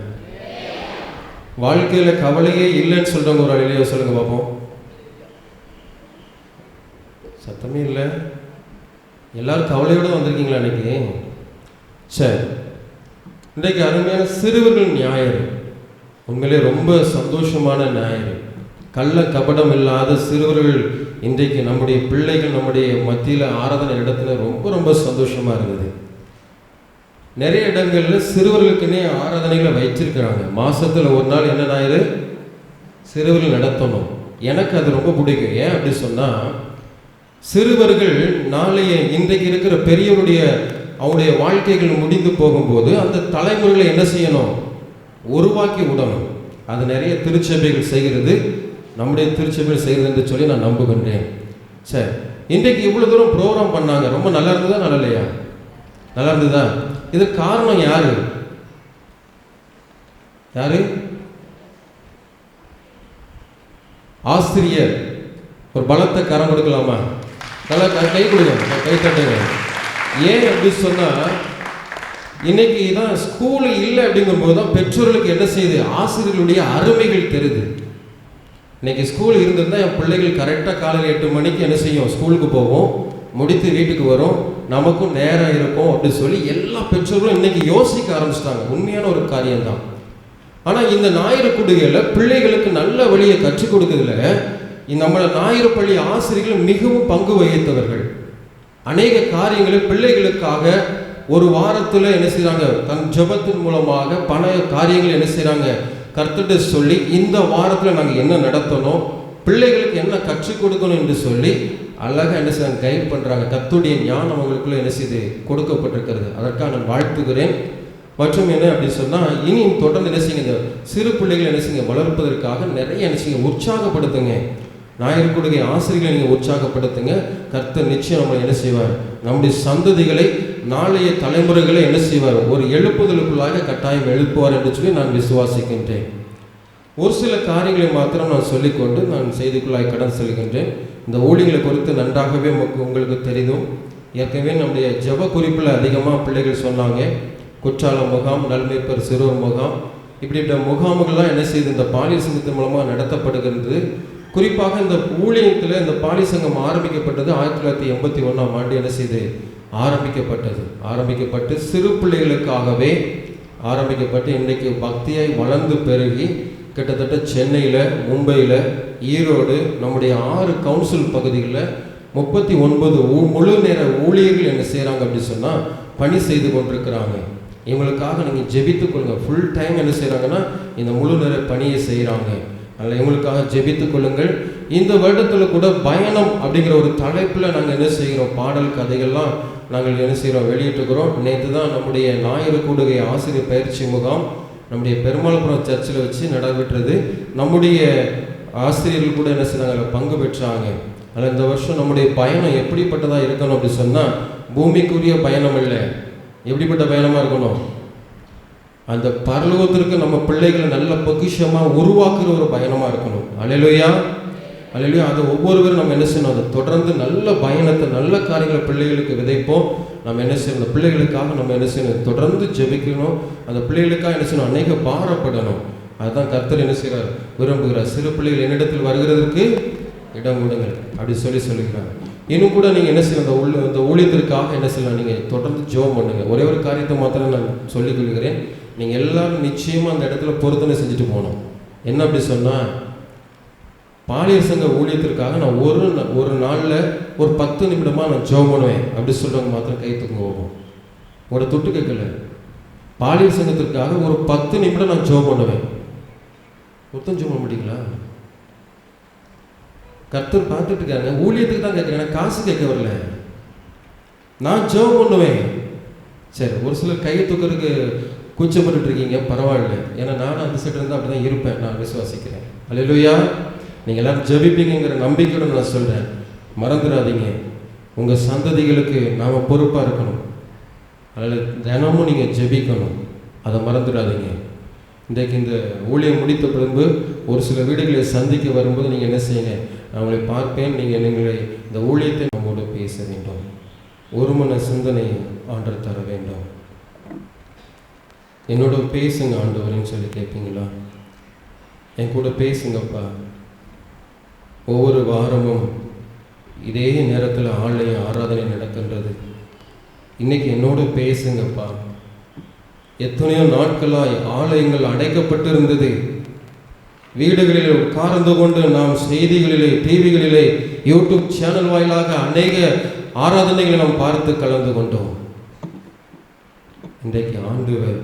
வாழ்க்கையில் கவலையே இல்லைன்னு சொல்கிறவங்க ஒரு இல்லையா சொல்லுங்க பார்ப்போம். சத்தமே இல்லை. எல்லாரும் கவலையோடு வந்திருக்கீங்களா இன்னைக்கு? சரி, இன்றைக்கு அருமையான சிறுவர்கள் ஞாயிறு. உண்மையிலே ரொம்ப சந்தோஷமான ஞாயிறு. கள்ள கபடம் இல்லாத சிறுவர்கள் இன்றைக்கு நம்முடைய பிள்ளைகள் நம்முடைய மத்தியில் ஆராதனை இடத்துல ரொம்ப ரொம்ப சந்தோஷமாக இருக்குது. நிறைய இடங்களில் சிறுவர்களுக்குன்னே ஆராதனைகளை வைச்சிருக்கிறாங்க. மாதத்தில் ஒரு நாள் என்ன ஞாயிறு சிறுவர்கள் நடத்தணும். எனக்கு அது ரொம்ப பிடிக்கும். ஏன் அப்படி சொன்னால், சிறுவர்கள் நாளைய இன்றைக்கு இருக்கிற பெரியவருடைய அவருடைய வாழ்க்கைகள் முடிந்து போகும்போது அந்த தலைமுறைகளை என்ன செய்யணும், உருவாக்கி விடணும். அது நிறைய திருச்சபைகள் செய்கிறது, நம்முடைய திருச்சபைகள் செய்கிறது என்று சொல்லி நான் நம்புகின்றேன். சரி, இன்றைக்கு இவ்வளோ தூரம் ப்ரோக்ராம் பண்ணாங்க. ரொம்ப நல்லா இருந்ததா நல்லா இல்லையா? நல்லா இருந்ததா? இது காரணம் யாரு? யாரு? ஆசிரியர். ஒரு பலத்தை கரம் கொடுக்கலாமா? நல்லா கை கொடுங்க, கை தட்டுங்க. ஏன் அப்படி சொன்னால், இன்னைக்கு தான் ஸ்கூலு இல்லை அப்படிங்கும்போது தான் பெற்றோர்களுக்கு என்ன செய்யுது, ஆசிரியர்களுடைய அருமைகள் தெரியுது. இன்னைக்கு ஸ்கூல் இருந்திருந்தால் என் பிள்ளைகள் கரெக்டாக காலையில் 8 மணிக்கு என்ன செய்யும், ஸ்கூலுக்கு போவோம், முடித்து வீட்டுக்கு வரும், நமக்கும் நேரம் இருக்கும் அப்படின்னு சொல்லி எல்லா பெற்றோர்களும் இன்னைக்கு யோசிக்க ஆரம்பிச்சிட்டாங்க. உண்மையான ஒரு காரியம்தான். ஆனால் இந்த ஞாயிறு கூடுகையில் பிள்ளைகளுக்கு நல்ல வழியை கற்றுக் கொடுக்கறதுல நம்மளோட ஞாயிறு பள்ளி ஆசிரியர்கள் மிகவும் பங்கு வகித்தவர்கள். அநேக காரியங்களை பிள்ளைகளுக்காக ஒரு வாரத்தில் என்ன செய்கிறாங்க, தன் ஜெபத்தின் மூலமாக பல காரியங்கள் என்ன செய்கிறாங்க, கர்த்தர்கிட்ட சொல்லி இந்த வாரத்தில் நாங்கள் என்ன நடத்தணும், பிள்ளைகளுக்கு என்ன கற்றுக் கொடுக்கணும் என்று சொல்லி அழகாக என்ன செய்ய கைட் பண்ணுறாங்க. கர்த்தருடைய ஞானம் அவங்களுக்குள்ள என்ன செய்து கொடுக்கப்பட்டிருக்கிறது. அதற்காக நான் வாழ்த்துகிறேன். மற்றும் என்ன அப்படின்னு சொன்னால், இனி தொடர்ந்து என்ன செய்யுங்க, இந்த சிறு பிள்ளைகளை என்ன செய்யுங்க வளர்ப்பதற்காக நிறைய என்ன செய்யுங்க உற்சாகப்படுத்துங்க. ஞாயிறு கொடுகை ஆசிரியர்களை நீங்கள் உற்சாகப்படுத்துங்க. கர்த்தர் நிச்சயம் நம்மளை என்ன செய்வார், நம்முடைய சந்ததிகளை நாளைய தலைமுறைகளை என்ன செய்வார், ஒரு எழுப்புதலுக்குள்ளாக கட்டாயம் எழுப்புவார் என்று சொல்லி நான் விசுவாசிக்கின்றேன். ஒரு சில காரியங்களை மாத்திரம் நான் சொல்லிக்கொண்டு நான் செய்திக்குள்ளாக கடன் செல்கின்றேன். இந்த ஊழியர்களை குறித்து நன்றாகவே உங்களுக்கு தெரியும். ஏற்கனவே நம்முடைய ஜெப குறிப்பில் அதிகமாக பிள்ளைகள் சொன்னாங்க. குற்றால முகாம், நல்மைப்பர் சிறுவர் முகாம், இப்படிப்பட்ட முகாம்கள்லாம் என்ன செய்யுது, இந்த பாலியல் சங்கத்தின் மூலமாக நடத்தப்படுகிறது. குறிப்பாக இந்த ஊழியத்தில் இந்த பாலியல் சங்கம் ஆரம்பிக்கப்பட்டது 1981ஆம் ஆண்டு என்ன செய்து ஆரம்பிக்கப்பட்டு சிறு பிள்ளைகளுக்காகவே ஆரம்பிக்கப்பட்டு இன்றைக்கு பக்தியாய் வளர்ந்து பெருகி கிட்டத்தட்ட சென்னையில், மும்பையில், ஈரோடு, நம்முடைய 6 கவுன்சில் பகுதிகளில் 39 முழு நேர ஊழியர்கள் என்ன செய்கிறாங்க அப்படின்னு சொன்னால் பணி செய்து கொண்டிருக்கிறாங்க. இவங்களுக்காக நீங்கள் ஜெபித்துக் கொள்ளுங்க. ஃபுல் டைம் என்ன செய்கிறாங்கன்னா இந்த முழு நேர பணியை செய்கிறாங்க. அதில் இவங்களுக்காக ஜெபித்துக் கொள்ளுங்கள். இந்த வருடத்தில் கூட பயணம் அப்படிங்கிற ஒரு தலைப்பில் நாங்கள் என்ன செய்கிறோம், பாடல் கதைகள்லாம் நாங்கள் என்ன செய்கிறோம், வெளியிட்டுக்கிறோம். நேற்று தான் நம்முடைய ஞாயிறு கூடுகை ஆசிரியர் பயிற்சி முகாம் நம்முடைய பெருமாள்புரம் சர்ச்சில் வச்சு நடைபெற்றது. நம்முடைய ஆசிரியர்கள் கூட என்ன செய்கிறாங்க, பங்கு பெற்றாங்க. அதில் இந்த வருஷம் நம்முடைய பயணம் எப்படிப்பட்டதாக இருக்கணும் அப்படி சொன்னால், பூமிக்குரிய பயணம் இல்லை, எப்படிப்பட்ட பயணமாக இருக்கணும், அந்த பரலோகத்திற்கு நம்ம பிள்ளைகளை நல்ல பொக்கிஷமாக உருவாக்குற ஒரு பயணமாக இருக்கணும். அல்லேலூயா. அல்லையா? அதை ஒவ்வொருவரும் நம்ம என்ன செய்யணும், அதை தொடர்ந்து நல்ல பயணத்தை நல்ல காரியங்களை பிள்ளைகளுக்கு விதைப்போம். நம்ம என்ன செய்யணும், அந்த பிள்ளைகளுக்காக நம்ம என்ன செய்யணும், தொடர்ந்து ஜெபிக்கணும். அந்த பிள்ளைகளுக்காக என்ன செய்யணும், அநேக பாரப்படணும். அதுதான் கர்த்தர் என்ன செய்கிறார், விரும்புகிறார். சிறு பிள்ளைகள் என்னிடத்தில் வருகிறதற்கு இடம் கொடுங்கள் அப்படி சொல்லுகிறார். இன்னும் கூட நீங்கள் என்ன செய்யணும், அந்த ஊழியத்திற்காக என்ன செய்யலாம், நீங்கள் தொடர்ந்து ஜெபம் பண்ணுங்கள். ஒரே ஒரு காரியத்தை மாத்திரம் நான் சொல்லிக் கொள்கிறேன். நீங்கள் எல்லாரும் நிச்சயமாக அந்த இடத்துல பொருத்தனை செஞ்சுட்டு போகணும். என்ன அப்படி சொன்னால், பாலியல் சங்க ஊழியத்திற்காக நான் ஒரு நாளில் ஒரு 10 நிமிடமாக நான் ஜெபம் பண்ணுவேன் அப்படி சொல்கிறவங்க மாத்திரம் கை தூக்குங்க போகும். உங்களோட தொட்டு கேட்கல. பாலியல் சங்கத்திற்காக ஒரு 10 நிமிடம் நான் ஜெபம் பண்ணுவேன். ஒருத்தம் ஜெபம் பண்ண முடியுங்களா? கர்த்தர் பார்த்துட்டு இருக்காங்க. ஊழியத்துக்கு தான் கேட்குறேன், எனக்கு காசு கேட்க வரல. நான் ஜெபம் பண்ணுவேன். சரி, ஒரு சிலர் கையை தூக்கிறதுக்கு கூச்சப்பட்டு இருக்கீங்க, பரவாயில்ல. ஏன்னா நானும் அந்த சைடு இருந்தால் அப்படி தான் இருப்பேன், நான் விசுவாசிக்கிறேன். அல்லேலூயா. நீங்கள் எல்லாரும் ஜெபிப்பீங்கிற நம்பிக்கையோட நான் சொல்கிறேன். மறந்துடாதீங்க, உங்கள் சந்ததிகளுக்கு நாம் பொறுப்பாக இருக்கணும். அதில் தினமும் நீங்கள் ஜெபிக்கணும், அதை மறந்துடாதீங்க. இன்றைக்கு இந்த ஊழியம் முடித்த பிறகு ஒரு சில வீடுகளை சந்திக்க வரும்போது நீங்கள் என்ன செய்யுங்க, நான் உங்களை பார்ப்பேன். நீங்கள் இந்த ஊழியத்தை நம்மோடு பேச வேண்டும். ஒரு மன சிந்தனை ஆண்டவர் தர வேண்டும். என்னோட பேசுங்க ஆண்டவர்னு சொல்லி கேட்பீங்களா? என் கூட பேசுங்கப்பா. ஒவ்வொரு வாரமும் இதே நேரத்தில் ஆலய ஆராதனை நடக்கின்றது. இன்னைக்கு என்னோட பேசுங்கப்பா. எத்தனையோ நாட்களாய் ஆலயங்கள் அடைக்கப்பட்டிருந்தது. வீடுகளில் உட்கார்ந்து கொண்டு நாம் செய்திகளிலே, டிவிகளிலே, யூடியூப் சேனல் வாயிலாக அநேக ஆராதனைகளை நாம் பார்த்து கலந்து கொண்டோம். இன்றைக்கு ஆண்டவர்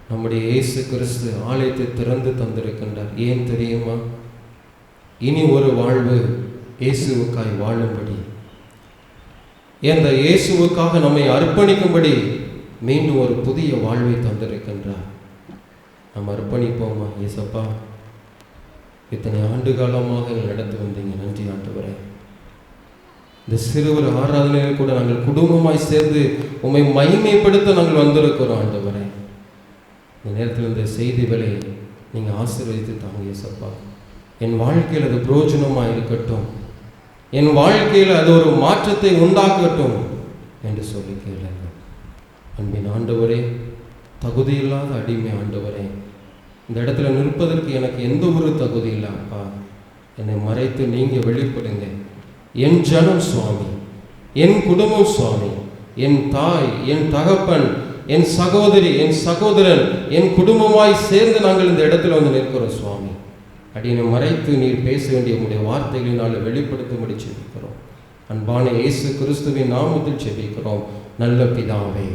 நம்முடைய இயேசு கிறிஸ்து ஆலயத்தை திறந்து தந்திருக்கின்றார். ஏன் தெரியுமா? இனி ஒரு வாழ்வு இயேசுவுக்காய் வாழும்படி, இந்த இயேசுவுக்காக நம்மை அர்ப்பணிக்கும்படி மீண்டும் ஒரு புதிய வாழ்வை தந்திருக்கின்றார். நாம் அர்ப்பணிப்போமா? இயேசப்பா, இத்தனை ஆண்டு காலமாக நடத்தி வந்தீங்க, நன்றி ஆண்டவரே. இந்த சிறுவர் ஆராதனையில் கூட நாங்கள் குடும்பமாய் சேர்ந்து உம்மை மகிமைப்படுத்த நாங்கள் வந்திருக்கிறோம் ஆண்டவரே. இந்த நேரத்தில் இந்த செய்திகளை நீங்கள் ஆசீர்வதித்து தாங்க இயேசப்பா. என் வாழ்க்கையில் அது பிரயோஜனமாக இருக்கட்டும், என் வாழ்க்கையில் அது ஒரு மாற்றத்தை உண்டாக்கட்டும் என்று சொல்லி கேளுங்க. அன்பின் ஆண்டவரே, தகுதியில்லாத அடிமை ஆண்டவரே, இந்த இடத்துல நிற்பதற்கு எனக்கு எந்த ஒரு தகுதி இல்லை அப்பா. என்னை மறைத்து நீங்கள் வெளிப்படுங்க. என் ஜனம் சுவாமி, என் குடும்பம் சுவாமி, என் தாய், என் தகப்பன், என் சகோதரி, என் சகோதரன், என் குடும்பமாய் சேர்ந்து நாங்கள் இந்த இடத்துல வந்து நிற்கிறோம் சுவாமி. அடியை மறைத்து நீர் பேச வேண்டிய உங்களுடைய வார்த்தைகளினால் வெளிப்படுத்தும்படி செபிக்கிறோம். அன்பான இயேசு கிறிஸ்துவின் நாமத்தில் செபிக்கிறோம் நல்ல பிதாவே,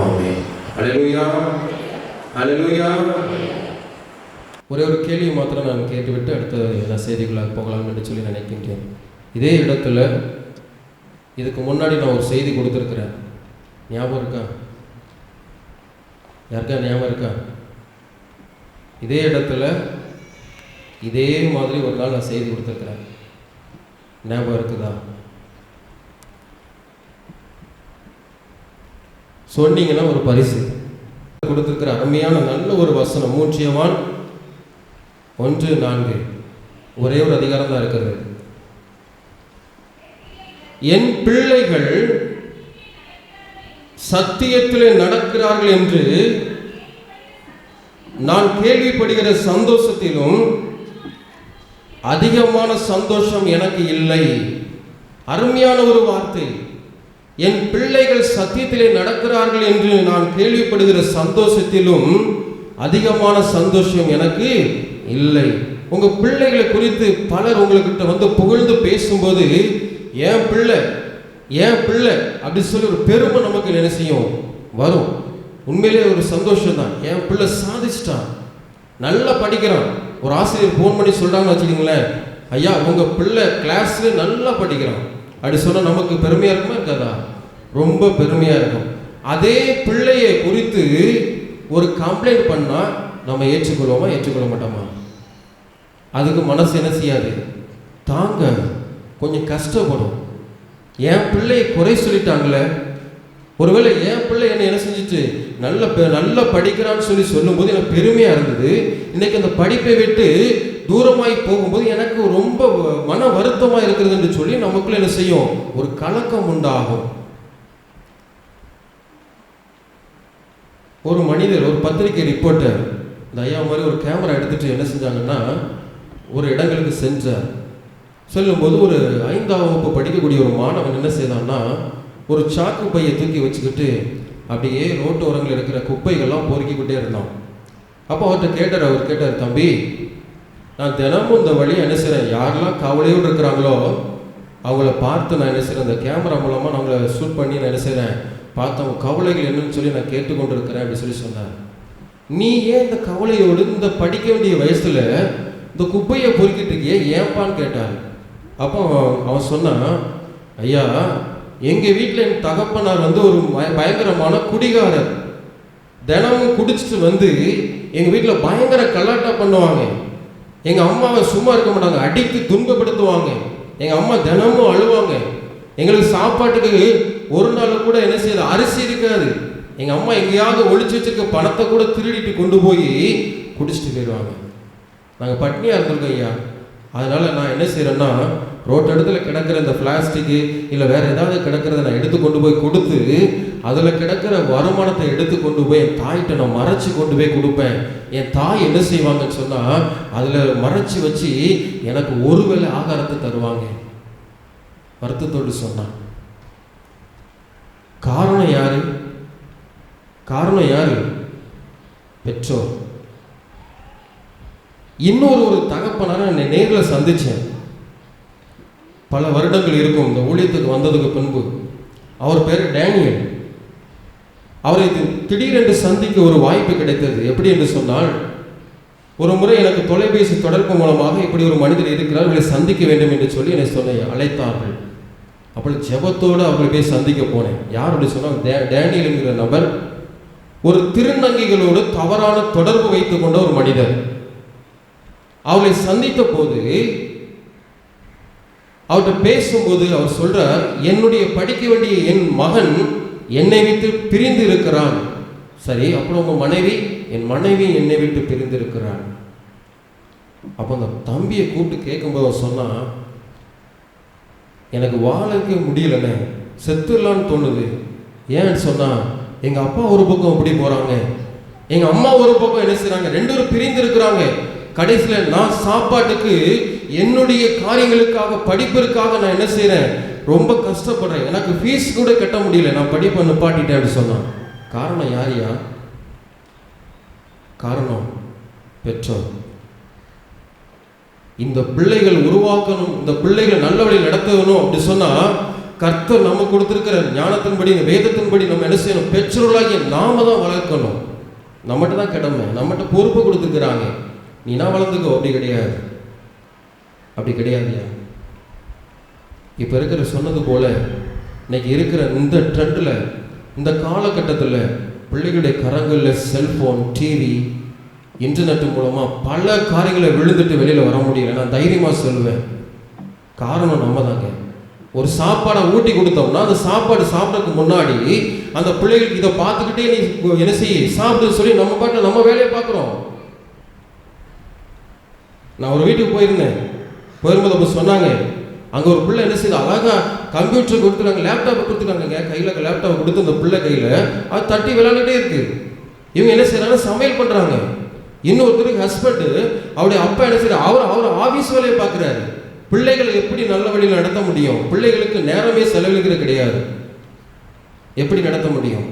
ஆமென். அல்லேலூயா, அல்லேலூயா. ஒரே ஒரு கேள்வி மாத்திரம் நான் கேட்டுவிட்டு அடுத்த எல்லா செய்திகளாக போகலாம் என்று சொல்லி நினைக்கின்றேன். இதே இடத்துல இதுக்கு முன்னாடி நான் ஒரு செய்தி கொடுத்துருக்கிறேன், ஞாபகம் இருக்கா? யாருக்கா ஞாபகம் இருக்கா? இதே இடத்துல இதே மாதிரி ஒரு நாள் நான் செய்தி கொடுத்துருக்கிறேன், ஞாபகம் இருக்குதா? சொன்னீங்கன்னா ஒரு பரிசு கொடுத்துருக்கிற அருமையான நல்ல ஒரு வசனம் 3 யோவான் 1:4, ஒரே ஒரு அதிகாரம் தான் இருக்கிறது. என் பிள்ளைகள் சத்தியத்திலே நடக்கிறார்கள் என்று நான் கேள்விப்படுகிற சந்தோஷத்திலும் அதிகமான சந்தோஷம் எனக்கு இல்லை. அருமையான ஒரு வார்த்தை. என் பிள்ளைகள் சத்தியத்திலே நடக்கிறார்கள் என்று நான் கேள்விப்படுகிற சந்தோஷத்திலும் அதிகமான சந்தோஷம் எனக்கு இல்லை. உங்க பிள்ளைகளை குறித்து பலர் உங்ககிட்ட வந்து புகழ்ந்து பேசும்போது என் பிள்ளை அப்படி சொல்லி ஒரு பெருமை நமக்கு என்ன செய்யும், வரும். உண்மையிலே ஒரு சந்தோஷம் தான். என் பிள்ளை சாதிச்சிட்டான், நல்லா படிக்கிறான். ஒரு ஆசிரியர் ஃபோன் பண்ணி சொல்றாங்கன்னு வச்சுக்கோங்களேன், ஐயா உங்க பிள்ளை கிளாஸ்ல நல்லா படிக்கிறான் அப்படி சொன்னா நமக்கு பெருமையா இருக்குமா இருக்காதா? ரொம்ப பெருமையா இருக்கும். அதே பிள்ளையை குறித்து ஒரு கம்ப்ளைண்ட் பண்ணா நம்ம ஏற்றுக்கொள்வோமா, ஏற்றுக்கொள்ள மாட்டோமா? அதுக்கு மனசு என்ன செய்யாது, தாங்க கொஞ்சம் கஷ்டப்படும். என் பிள்ளையை குறை சொல்லிட்டாங்களே, ஒருவேளை என் பிள்ளை என்ன செஞ்சிச்சு, நல்லா படிக்கிறான்னு சொல்லும்போது எனக்கு பெருமையா இருந்தது. இன்னைக்கு அந்த படிப்பை விட்டு தூரமாய் போகும்போது எனக்கு ரொம்ப மன வருத்தமாக இருக்கிறது என்று சொல்லி நமக்குள்ள என்ன செய்யும், ஒரு கலக்கம் உண்டாகும். ஒரு மனிதர், ஒரு பத்திரிகை ரிப்போர்ட்டர் இந்த ஐயா மாதிரி ஒரு கேமரா எடுத்துட்டு என்ன செஞ்சாங்கன்னா ஒரு இடங்களுக்கு சென்றார். செல்லும்போது ஒரு 5ஆம் வகுப்பு படிக்கக்கூடிய ஒரு மாணவன் என்ன செய்தான்னா ஒரு சாக்கு பையை தூக்கி வச்சுக்கிட்டு அப்படியே ரோட்டோரங்கள் இருக்கிற குப்பைகள்லாம் பொறுக்கிக்கிட்டே இருந்தான். அப்போ அவர்கிட்ட அவர் கேட்டார், தம்பி நான் தினமும் இந்த வழியை என்ன செய்கிறேன், யாரெல்லாம் கவலையோடு இருக்கிறாங்களோ அவங்கள பார்த்து நான் என்ன செய்கிறேன், இந்த கேமரா மூலமாக நான் அவங்கள ஷூட் பண்ணி நான் என்ன செய்கிறேன், பார்த்து அவங்க கவலைகள் என்னன்னு சொல்லி நான் கேட்டுக்கொண்டு இருக்கிறேன் அப்படின்னு சொல்லி சொன்னார். நீ ஏன் இந்த கவலையோடு இந்த படிக்க வேண்டிய வயசில் இந்த குப்பையை பொறுக்கிட்டு இருக்கியே ஏன்பான்னு கேட்டார். அப்போ அவன் சொன்னான், ஐயா எங்கள் வீட்டில் என் தகப்பனார் ஒரு பயங்கரமான குடிகாரர். தினமும் குடிச்சிட்டு எங்கள் வீட்டில் பயங்கர கலாட்டா பண்ணுவாங்க. எங்கள் அம்மாவை சும்மா இருக்க மாட்டாங்க, அடித்து துன்பப்படுத்துவாங்க. எங்கள் அம்மா தினமும் அழுவாங்க. எங்களுக்கு சாப்பாட்டுக்கு ஒரு நாள் கூட என்ன செய்யுது, அரிசி இருக்காது. எங்கள் அம்மா எங்கேயாவது ஒழிச்சு வச்சிருக்க பணத்தை கூட திருடிட்டு கொண்டு போய் குடிச்சிட்டு போயிடுவாங்க. நாங்கள் பட்னியாக இருந்திருக்கோம் ஐயா. அதனால் நான் என்ன செய்கிறேன்னா ரோட்டு இடத்துல கிடக்கிற இந்த பிளாஸ்டிக்கு இல்லை வேறு ஏதாவது கிடக்கிறத நான் எடுத்து கொண்டு போய் கொடுத்து அதில் கிடக்கிற வருமானத்தை எடுத்து கொண்டு போய் என் தாய்கிட்ட நான் மறைச்சி கொண்டு போய் கொடுப்பேன். என் தாய் என்ன செய்வாங்கன்னு சொன்னால் அதில் மறைச்சி வச்சு எனக்கு ஒருவேளை ஆகாரத்தை தருவாங்க. வருத்தத்தோடு சொன்னான். காரணம் யாரு? காரணம் யாரு? பெற்றோர். இன்னொரு தகப்பனார என்னை நேரில் சந்திச்சேன். பல வருடங்கள் இருக்கும் இந்த ஊழியத்துக்கு வந்ததுக்கு பின்பு. அவர் பேர் டேனியல். அவரை திடீரென்று சந்திக்க ஒரு வாய்ப்பு கிடைத்தது. எப்படி என்று சொன்னால், ஒரு முறை எனக்கு தொலைபேசி தொடர்பு மூலமாக இப்படி ஒரு மனிதர் இருக்கிறார், அவர்களை சந்திக்க வேண்டும் என்று சொல்லி என்னை அழைத்தார்கள். அப்படி ஜெபத்தோடு அவர்களை போய் சந்திக்க போனேன். யார் அப்படி சொன்னால், டேனியல் என்கிற நபர் ஒரு திருநங்கைகளோடு தவறான தொடர்பு வைத்துக் கொண்ட ஒரு மனிதர். அவர்களை சந்தித்த போது அவர்கிட்ட பேசும்போது அவர் சொல்றார், என்னுடைய படிக்க வேண்டிய என் மகன் என்னை விட்டு பிரிந்து இருக்கிறான். சரி, அப்புறம் உங்க மனைவி? என் மனைவி என்னை விட்டு பிரிந்து இருக்கிறான். அப்போ அந்த தம்பியை கூப்பிட்டு கேட்கும்போது அவர் சொன்னா, எனக்கு வாழவே முடியலண்ணே, செத்துடலான்னு தோணுது. ஏன்னு சொன்னா, எங்க அப்பா ஒரு பக்கம் அப்படி போறாங்க, எங்க அம்மா ஒரு பக்கம் என்ன செய்றாங்க, ரெண்டு பேரும் பிரிந்து இருக்கிறாங்க. கடைசியில் நான் சாப்பாட்டுக்கு என்னுடைய காரியங்களுக்காக படிப்பிற்காக நான் என்ன செய்கிறேன், ரொம்ப கஷ்டப்படுறேன். எனக்கு ஃபீஸ் கூட கட்ட முடியல, நான் படிப்பை நிப்பாட்டிட்டேன் அப்படின்னு சொன்னான். காரணம் யாரையா? காரணம் பெற்றோர். இந்த பிள்ளைகள் உருவாக்கணும், இந்த பிள்ளைகளை நல்ல வழியில் நடத்தணும் அப்படி சொன்னா கர்த்தர் நம்ம கொடுத்திருக்கிற ஞானத்தின்படி, இந்த வேதத்தின்படி நம்ம என்ன செய்யணும், பெற்றோர்களாகிய நாம தான் வளர்க்கணும். நம்மகிட்ட தான் கடமை, நம்மகிட்ட பொறுப்பு கொடுத்துருக்குறாங்க. நீனா வளர்ந்துக்கோ, அப்படி கிடையாது, அப்படி கிடையாதுயா. இப்போ இருக்கிற சொன்னது போல இன்னைக்கு இருக்கிற இந்த ட்ரெண்டில், இந்த காலகட்டத்தில் பிள்ளைகளுடைய கரங்களில் செல்ஃபோன், டிவி, இன்டர்நெட் மூலமாக பல காரியங்களை விழுந்துட்டு வெளியில் வர முடியல. நான் தைரியமாக சொல்லுவேன், காரணம் நம்ம தாங்க. ஒரு சாப்பாடை ஊட்டி கொடுத்தோம்னா அந்த சாப்பாடு சாப்பிட்றதுக்கு முன்னாடி அந்த பிள்ளைகளுக்கு இதை பார்த்துக்கிட்டே நீ என்ன செய்ய சாப்பிடுன்னு சொல்லி நம்ம பாட்டில் நம்ம வேலையை பார்க்குறோம். நான் ஒரு வீட்டுக்கு போயிருக்கும்போது அப்போ சொன்னாங்க, அங்கே ஒரு பிள்ளை என்ன செய்யுது, அழகாக கம்ப்யூட்டர் கொடுத்துருக்காங்க, லேப்டாப்பை கொடுத்துருக்காங்க. கையில் லேப்டாப்பை கொடுத்து அந்த பிள்ளை கையில் அது தட்டி விளையாண்டுட்டே இருக்கு. இவங்க என்ன செய்யறாங்க, சமையல் பண்ணுறாங்க. இன்னொருத்தருக்கு ஹஸ்பண்டு, அவருடைய அப்பா என்ன செய்யறாரு, அவர் ஆஃபீஸ் வேலையை பார்க்குறாரு. பிள்ளைகளை எப்படி நல்ல வழியில் நடத்த முடியும்? பிள்ளைகளுக்கு நேரமே செலவழிக்கிறது கிடையாது. எப்படி நடத்த முடியும்?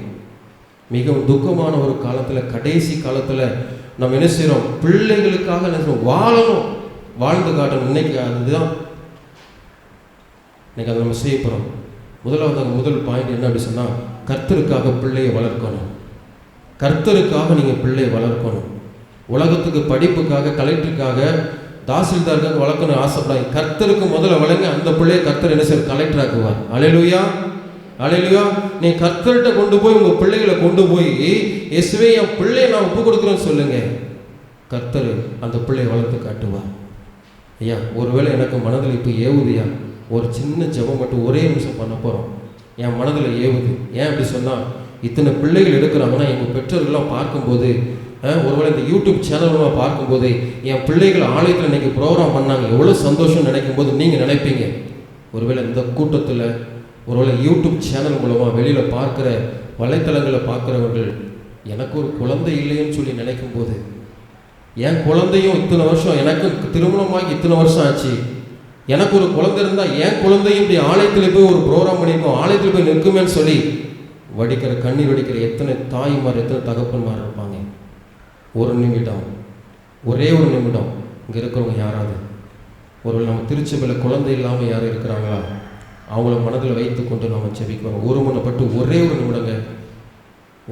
மிகவும் துக்கமான ஒரு காலத்தில், கடைசி காலத்தில் நம்ம என்ன செய்கிறோம், பிள்ளைகளுக்காக என்ன செய்யணும், வாழணும், வாழ்ந்து காட்டணும். இன்னைக்கு அதுதான் இன்னைக்கு அதை நம்ம செய்ய போகிறோம். முதல் பாயிண்ட் என்ன அப்படி சொன்னால், கர்த்தருக்காக பிள்ளையை வளர்க்கணும். கர்த்தருக்காக நீங்கள் பிள்ளையை வளர்க்கணும். உலகத்துக்கு படிப்புக்காக, கலெக்டருக்காக, தாசில்தாருக்காக வளர்க்கணும் ஆசைப்படாங்க. கர்த்தருக்கு முதல்ல வளங்க, அந்த பிள்ளையை கர்த்தர் என்ன செய்ய கலெக்டர் ஆக்குவார். அல்லேலூயா, அல்லேலூயா. நீ கர்த்தர்கிட்ட கொண்டு போய் உங்கள் பிள்ளைகளை கொண்டு போய், இயேசுவே என் பிள்ளையை நான் ஒப்பு கொடுக்குறேன்னு சொல்லுங்க, கர்த்தர் அந்த பிள்ளையை வளர்த்து காட்டுவார். ஐயா, ஒருவேளை எனக்கு மனதில் இப்போ ஏவுதுயா, ஒரு சின்ன ஜெபம் மட்டும் ஒரே நிமிஷம் பண்ண போகிறோம். என் மனதில் ஏவுது. ஏன் அப்படி சொன்னால், இத்தனை பிள்ளைகள் எடுக்கிறாங்கன்னா எங்கள் பெற்றோர்கள்லாம் பார்க்கும்போது ஒருவேளை இந்த யூடியூப் சேனல் மூலமாக பார்க்கும்போது என் பிள்ளைகள் ஆலயத்தில் இன்னைக்கு ப்ரோக்ராம் பண்ணாங்க, எவ்வளோ சந்தோஷம் நினைக்கும் போது நீங்கள் நினைப்பீங்க, ஒருவேளை இந்த கூட்டத்தில் ஒருவேளை யூடியூப் சேனல் மூலமாக வெளியில் பார்க்குற வலைத்தளங்களை பார்க்குறவர்கள் எனக்கு ஒரு குழந்தை இல்லைன்னு சொல்லி நினைக்கும் போது, என் குழந்தையும் இத்தனை வருஷம், எனக்கு திருமணமாகி இத்தனை வருஷம் ஆச்சு, எனக்கு ஒரு குழந்தை இருந்தால் என் குழந்தையும் இப்படி ஆலயத்தில் போய் ஒரு ப்ரோக்ராம் பண்ணியிருக்கோம், ஆலயத்தில் போய் நிற்குமேன்னு சொல்லி வடிக்கிற கண்ணீர் வடிக்கிற எத்தனை தாய்மார் எத்தனை தகப்பன்மார் இருப்பாங்க. ஒரு நிமிடம், ஒரே ஒரு நிமிடம் இங்கே இருக்கிறவங்க யாராவது ஒருவேளை நம்ம திருச்சபையில் குழந்தை இல்லாமல் யாரும் இருக்கிறாங்களா? அவங்கள மனதில் வைத்து கொண்டு நம்ம செபிக்கிறோம். ஒரு முன்னப்பட்டு ஒரே ஒரு நிமிடங்க,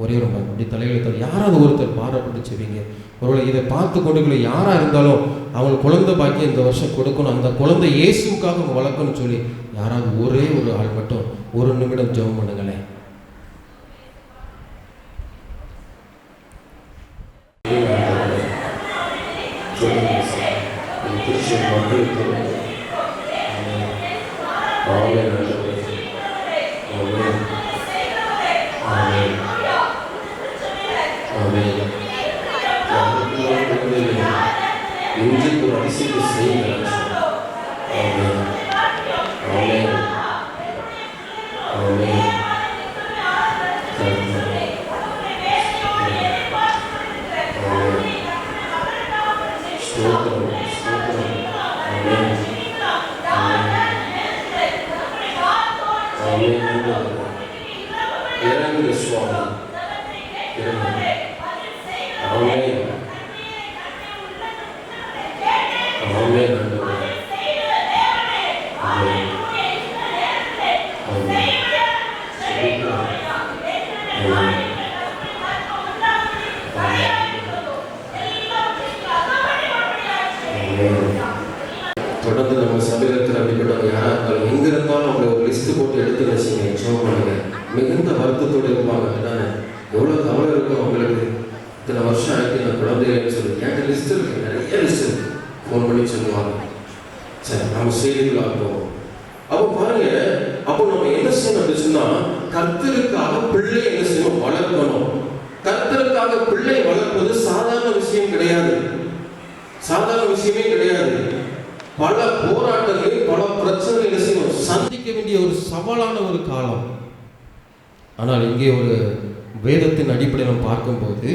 ஒரே ஒரு அப்படி தலையில் யாராவது ஒருத்தர் பாரப்பட்டு செவிங்க. ஒருவேளை இதை பார்த்து கொண்டுக்குள்ள யாராக இருந்தாலும் அவங்களுக்கு குழந்தை பாக்கி இந்த வருஷம் கொடுக்கணும், அந்த குழந்தை இயேசுக்காக அவங்க வளர்க்கணும்னு சொல்லி யாராவது ஒரே ஒரு ஆள் மட்டும் ஒரு நிமிடம் ஜெபம் பண்ணுங்களேன். நெஞ்சுக்கு ஒரு அதிசயத்தை செய்யுங்கள். இறங்குங்க சுவாமி, இறங்குங்க. ஆமென். ஆமென் ஆண்டவரே. ஆமென். ஆமென். ஆமென். தொடர்ந்து நம்ம சபையில் அப்படிப்பட்டவங்க யாராக இருந்தாலும் எங்கே இருந்தாலும் அவங்களை ஒரு லிஸ்ட்டு போட்டு எடுத்து வச்சுங்க, ஜெபம் பண்ணுங்க. மிகுந்த வருத்தத்தோடு இருப்பாங்க. அதானே எவ்வளோ கவலை இருக்கும் அவங்களுக்கு. இத்தனை வருஷம் ஆகிட்டு நான் குழந்தைகள்னு சொல்லி என்கிட்ட லிஸ்ட் இருக்கு, நிறைய லிஸ்ட் இருக்கு. ஃபோன் பண்ணி சொல்லுவாங்க. சரி, நம்ம செய்திகளாக போவோம். அப்போ பாருங்க, அப்போ நம்ம என்ன செய்யணும் அப்படின்னு சொன்னா, கர்த்தருக்காக பிள்ளை என்ன செய்யணும், வளர்க்கணும். கர்த்தருக்காக பிள்ளை வளர்ப்பது சாதாரண விஷயம் கிடையாது, சாதாரண விஷயமே கிடையாது. பல போராட்டங்களை பல பிரச்சனைகளை செய்யணும், சந்திக்க வேண்டிய ஒரு சவாலான ஒரு காலம். ஆனால் இங்கே ஒரு வேதத்தின் அடிப்படையில் பார்க்கும்போது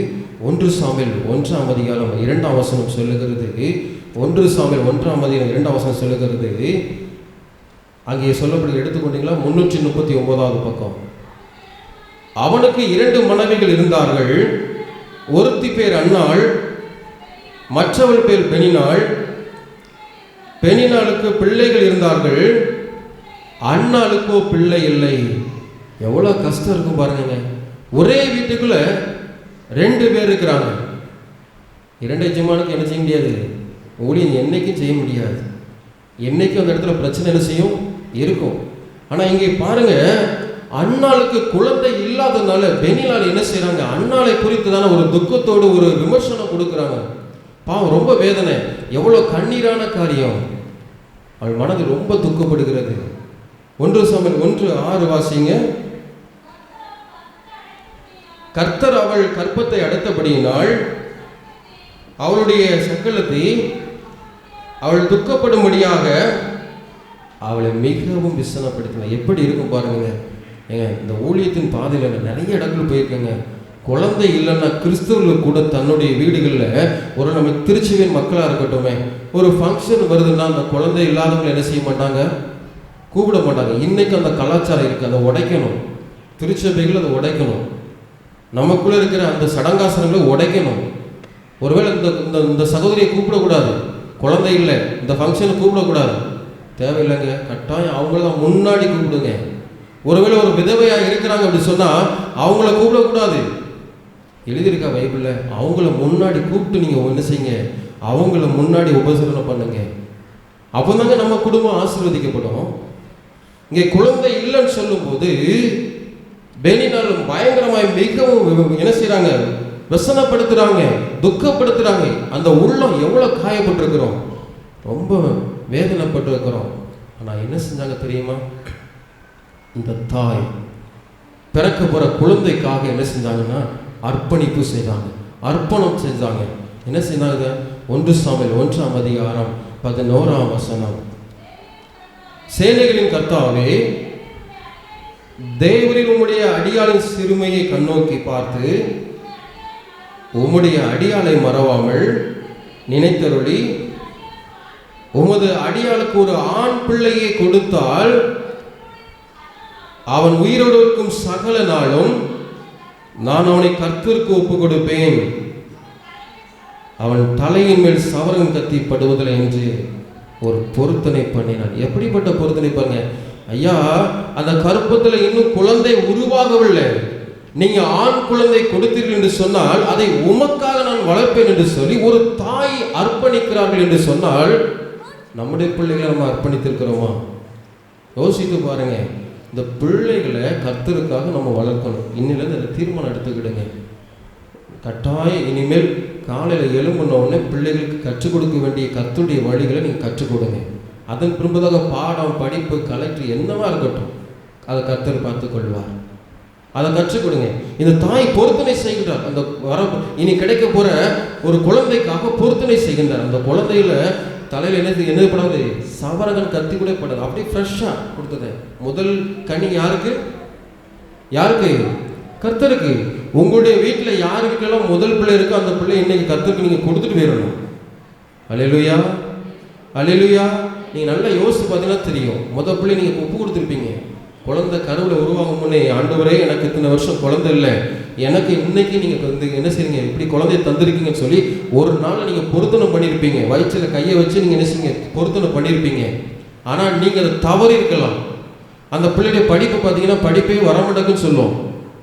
1 சாமுவேல் 1ஆம் அதிகாரம் 2ஆம் வசனம் சொல்லுகிறது, 1 சாமுவேல் 1ஆம் அதிகாரம் 2ஆம் வசனம் சொல்லுகிறது, அங்கே சொல்லப்படி எடுத்துக்கொண்டீங்களா 339வது பக்கம். அவனுக்கு 2 மனைவிகள் இருந்தார்கள், ஒருத்தி பேர் அன்னாள், மற்றவள் பேர் பெனினாள். பெனினாளுக்கு பிள்ளைகள் இருந்தார்கள், அன்னாளுக்கோ பிள்ளை இல்லை. எவ்வளோ கஷ்டம் இருக்கும் பாருங்க. ஒரே வீட்டுக்குள்ள 2 பேர் இருக்கிறாங்க. 2 எஜமானுக்கு என்ன செய்ய முடியாது, ஊழியம் என்னைக்கும் செய்ய முடியாது. என்னைக்கும் அந்த இடத்துல பிரச்சனை என்ன செய்யும், இருக்கும். ஆனால் இங்கே பாருங்க, அன்னாளுக்கு குழந்தை இல்லாதனால பெனினாள் என்ன செய்யறாங்க, அன்னாளை குறித்து தானே ஒரு துக்கத்தோடு ஒரு விமர்சனம் கொடுக்குறாங்க. பாவம், ரொம்ப வேதனை, எவ்வளோ கண்ணீரான காரியம். அவள் மனது ரொம்ப துக்கப்படுகிறது. 1 சாமுவேல் 1:6 வாசிங்க. கர்த்தர் அவள் கற்பத்தை அடைத்தபடியினால் அவளுடைய சக்கலத்தை அவள் துக்கப்படும்படியாக அவளை மிகவும் விசனப்படுத்தினார். எப்படி இருக்கும் பாருங்க. ஏங்க, இந்த ஊழியத்தின் பாதையில் நிறைய இடங்கள் போயிருக்கேங்க. குழந்தை இல்லைன்னா கிறிஸ்தவர்கள் கூட தன்னுடைய வீடுகளில் ஒரு நம்ம திருச்சிவின் மக்களாக இருக்கட்டுமே, ஒரு ஃபங்க்ஷன் வருதுன்னா அந்த குழந்தை இல்லாதவங்களை என்ன செய்ய மாட்டாங்க, கூப்பிட மாட்டாங்க. இன்னைக்கு அந்த கலாச்சாரம் இருக்குது, அதை உடைக்கணும். திருச்சபைகள் அதை உடைக்கணும். நமக்குள்ளே இருக்கிற அந்த சடங்காசனங்களை உடைக்கணும். ஒருவேளை இந்த இந்த சகோதரியை கூப்பிடக்கூடாது, குழந்தை இல்லை, இந்த ஃபங்க்ஷனை கூப்பிடக்கூடாது, தேவையில்லைங்க. கட்டாயம் அவங்கள தான் முன்னாடி கூப்பிடுங்க. ஒருவேளை ஒரு விதவையாக இருக்கிறாங்க அப்படி சொன்னால் அவங்கள கூப்பிடக்கூடாது, எழுதியிருக்கா பைபிளில். அவங்கள முன்னாடி கூப்பிட்டு நீங்கள் என்ன செய்யுங்க, அவங்கள முன்னாடி உபசரணை பண்ணுங்க. அப்போ தாங்க நம்ம குடும்பம் ஆசீர்வதிக்கப்படும். இங்கே குழந்தை இல்லைன்னு சொல்லும்போது பெனினாலும் பயங்கரமாய் மிகவும் என்ன செய்கிறாங்க, வசனப்படுத்துகிறாங்க, துக்கப்படுத்துகிறாங்க. அந்த உள்ளம் எவ்வளோ காயப்பட்டிருக்கிறோம், ரொம்ப வேதனைப்பட்டிருக்கிறோம். ஆனால் என்ன செஞ்சாங்க தெரியுமா, இந்த தாய் பிறக்க போகிற குழந்தைக்காக என்ன செஞ்சாங்கன்னா அர்ப்பணிப்பு செய்தாங்க. அர்ப்பணம் செஞ்சாங்க. என்ன செய்தாங்க? 1 சாமுவேல் 1ஆம் அதிகாரம் 11ஆம் வசனம். சேனைகளின் கர்த்தாவே, தேவரீர் உம்முடைய அடியாளின் சிறுமையை கண்ணோக்கி பார்த்து உம்முடைய அடியாளை மறவாமல் நினைத்தருளி உமது அடியாளுக்கு ஒரு ஆண் பிள்ளையை கொடுத்தால் அவன் உயிரோடு இருக்கும் சகல நாளும் நான் அவனை கர்த்தருக்கு ஒப்பு கொடுப்பேன், அவன் தலையின் மேல் சவரன் கத்தி படுவதில்லை என்று ஒரு பொருத்தனை பண்ணினான். எப்படிப்பட்ட பொருத்தனை பாருங்க ஐயா, அந்த கற்பத்தில் இன்னும் குழந்தை உருவாகவில்லை, நீங்க ஆண் குழந்தை கொடுத்தீர்கள் என்று சொன்னால் அதை உமக்காக நான் வளர்ப்பேன் என்று சொல்லி ஒரு தாய் அர்ப்பணிக்கிறார்கள் என்று சொன்னால் நம்முடைய பிள்ளைகளை நம்ம அர்ப்பணித்திருக்கிறோமா? யோசித்து பாருங்க. இந்த பிள்ளைகளை கர்த்தருக்காக நம்ம வளர்க்கணும். இன்னிலேருந்து அந்த தீர்மானம் எடுத்துக்கிடுங்க. கட்டாயம் இனிமேல் காலையில் எழும்பின உடனே பிள்ளைகளுக்கு கற்றுக் கொடுக்க வேண்டிய கர்த்தருடைய வழிகளை நீங்கள் கற்றுக் கொடுங்க. அதன் பின்பதாக பாடம், படிப்பு, கலெக்டர் என்னவா இருக்கட்டும் அதை கர்த்தர் பார்த்து கொள்வார். அதை கற்றுக் கொடுங்க. இந்த தாய் பொருத்தனை செய்கின்றார். அந்த இனி கிடைக்க போற ஒரு குழந்தைக்காக பொருத்தனை செய்கின்றார். அந்த குழந்தையில தலையில் என்னது படாது? சவரகன் கத்தி கூட படாது. அப்படியே ஃப்ரெஷ்ஷா கொடுத்தது. முதல் கனி யாருக்கு? கர்த்தருக்கு. உங்களுடைய வீட்டில் யாருக்கெல்லாம் முதல் பிள்ளை இருக்கோ அந்த பிள்ளை இன்னைக்கு கர்த்தருக்கு நீங்க கொடுத்துட்டு போயிடணும். அல்லேலூயா, அல்லேலூயா. நீங்க நல்லா யோசிச்சு பார்த்தீங்கன்னா தெரியும். முதல் பிள்ளை நீங்க ஒப்பு கொடுத்துருப்பீங்க. குழந்தை கருவில் உருவாகும் முன்னே, ஆண்டவரே எனக்கு இத்தனை வருஷம் குழந்தை இல்லை, எனக்கு இன்னைக்கு நீங்கள் வந்து என்ன செய்றீங்க, இப்படி குழந்தைய தந்திருக்கீங்கன்னு சொல்லி ஒரு நாள் நீங்கள் பொருத்தனை பண்ணியிருப்பீங்க. வயிற்றில் கையை வச்சு நீங்கள் என்ன செய்யுங்க, பொருத்தனை பண்ணியிருப்பீங்க. ஆனால் நீங்கள் அதை தவறி இருக்கலாம். அந்த பிள்ளைடைய படிப்பு பார்த்தீங்கன்னா படிப்பே வரமாட்டேங்குன்னு சொல்லும்.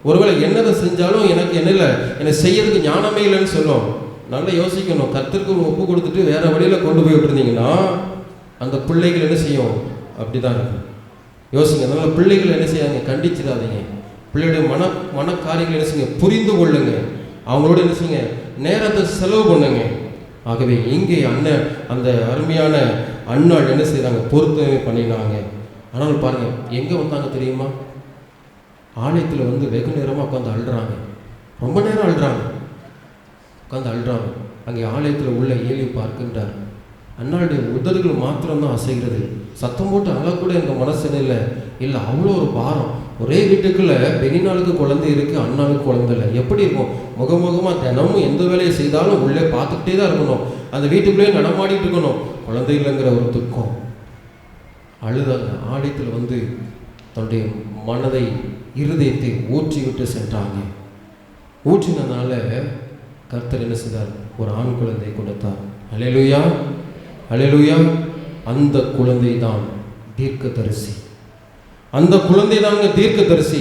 ஒருவேளை என்னதை செஞ்சாலும் எனக்கு என்ன இல்லை, எனக்கு செய்யறதுக்கு ஞானமே இல்லைன்னு சொல்லும். நல்லா யோசிக்கணும். கர்த்தருக்கு ஒப்பு கொடுத்துட்டு வேற வழியில் கொண்டு போய் விட்டுருந்தீங்கன்னா அந்த பிள்ளைகள் என்ன செய்யும்? அப்படி தான் இருக்கும். யோசிங்க. அதனால பிள்ளைகள் என்ன செய்யாங்க, கண்டிச்சிடாதீங்க. பிள்ளைகளுடைய மன காரியங்கள் என்ன செய்யுங்க, புரிந்து கொள்ளுங்க. அவங்களோட என்ன செய்யுங்க, நேரத்தை செலவு பண்ணுங்க. ஆகவே இங்கே அந்த அருமையான அண்ணாள் என்ன செய்யறாங்க, பொருத்தனை பண்ணினாங்க. ஆனால் பாருங்க எங்க வந்தாங்க தெரியுமா? ஆலயத்தில் வந்து வெகு நேரமாக உட்காந்து அழுறாங்க. ரொம்ப நேரம் அழுறாங்க, உட்காந்து அழுறாங்க. அங்கே ஆலயத்தில் உள்ள ஏலி பார்க்கின்றார். அண்ணாளுடைய உதடுகள் மாத்திரம்தான் அசைகிறது. சத்தம் போட்டு அழக்கூட எங்கள் மனசு இல்லை. அவ்வளோ ஒரு பாரம். ஒரே வீட்டுக்குள்ள பெரியநாளுக்கு குழந்தை இருக்கு, அண்ணாளுக்கு குழந்தை இல்லை. எப்படி இருக்கும்? முகமுகமாக தினமும் எந்த வேலையை செய்தாலும் உள்ளே பார்த்துக்கிட்டே தான் இருக்கணும். அந்த வீட்டுக்குள்ளேயே நடமாடிட்டு இருக்கணும். குழந்தை இல்லைங்கிற ஒரு துக்கம். அழுதாங்க. ஆலயத்தில் வந்து தன்னுடைய மனதை, இருதயத்தை ஊற்றி விட்டு சென்றாங்க. ஊற்றினதுனால கர்த்தர் என்ன செய்தார்? ஒரு ஆண் குழந்தை கொடுத்தார். அல்லேலூயா, அல்லேலூயா. அந்த குழந்தை தான் தீர்க்கதரிசி. அந்த குழந்தை தாங்க தீர்க்கதரிசி.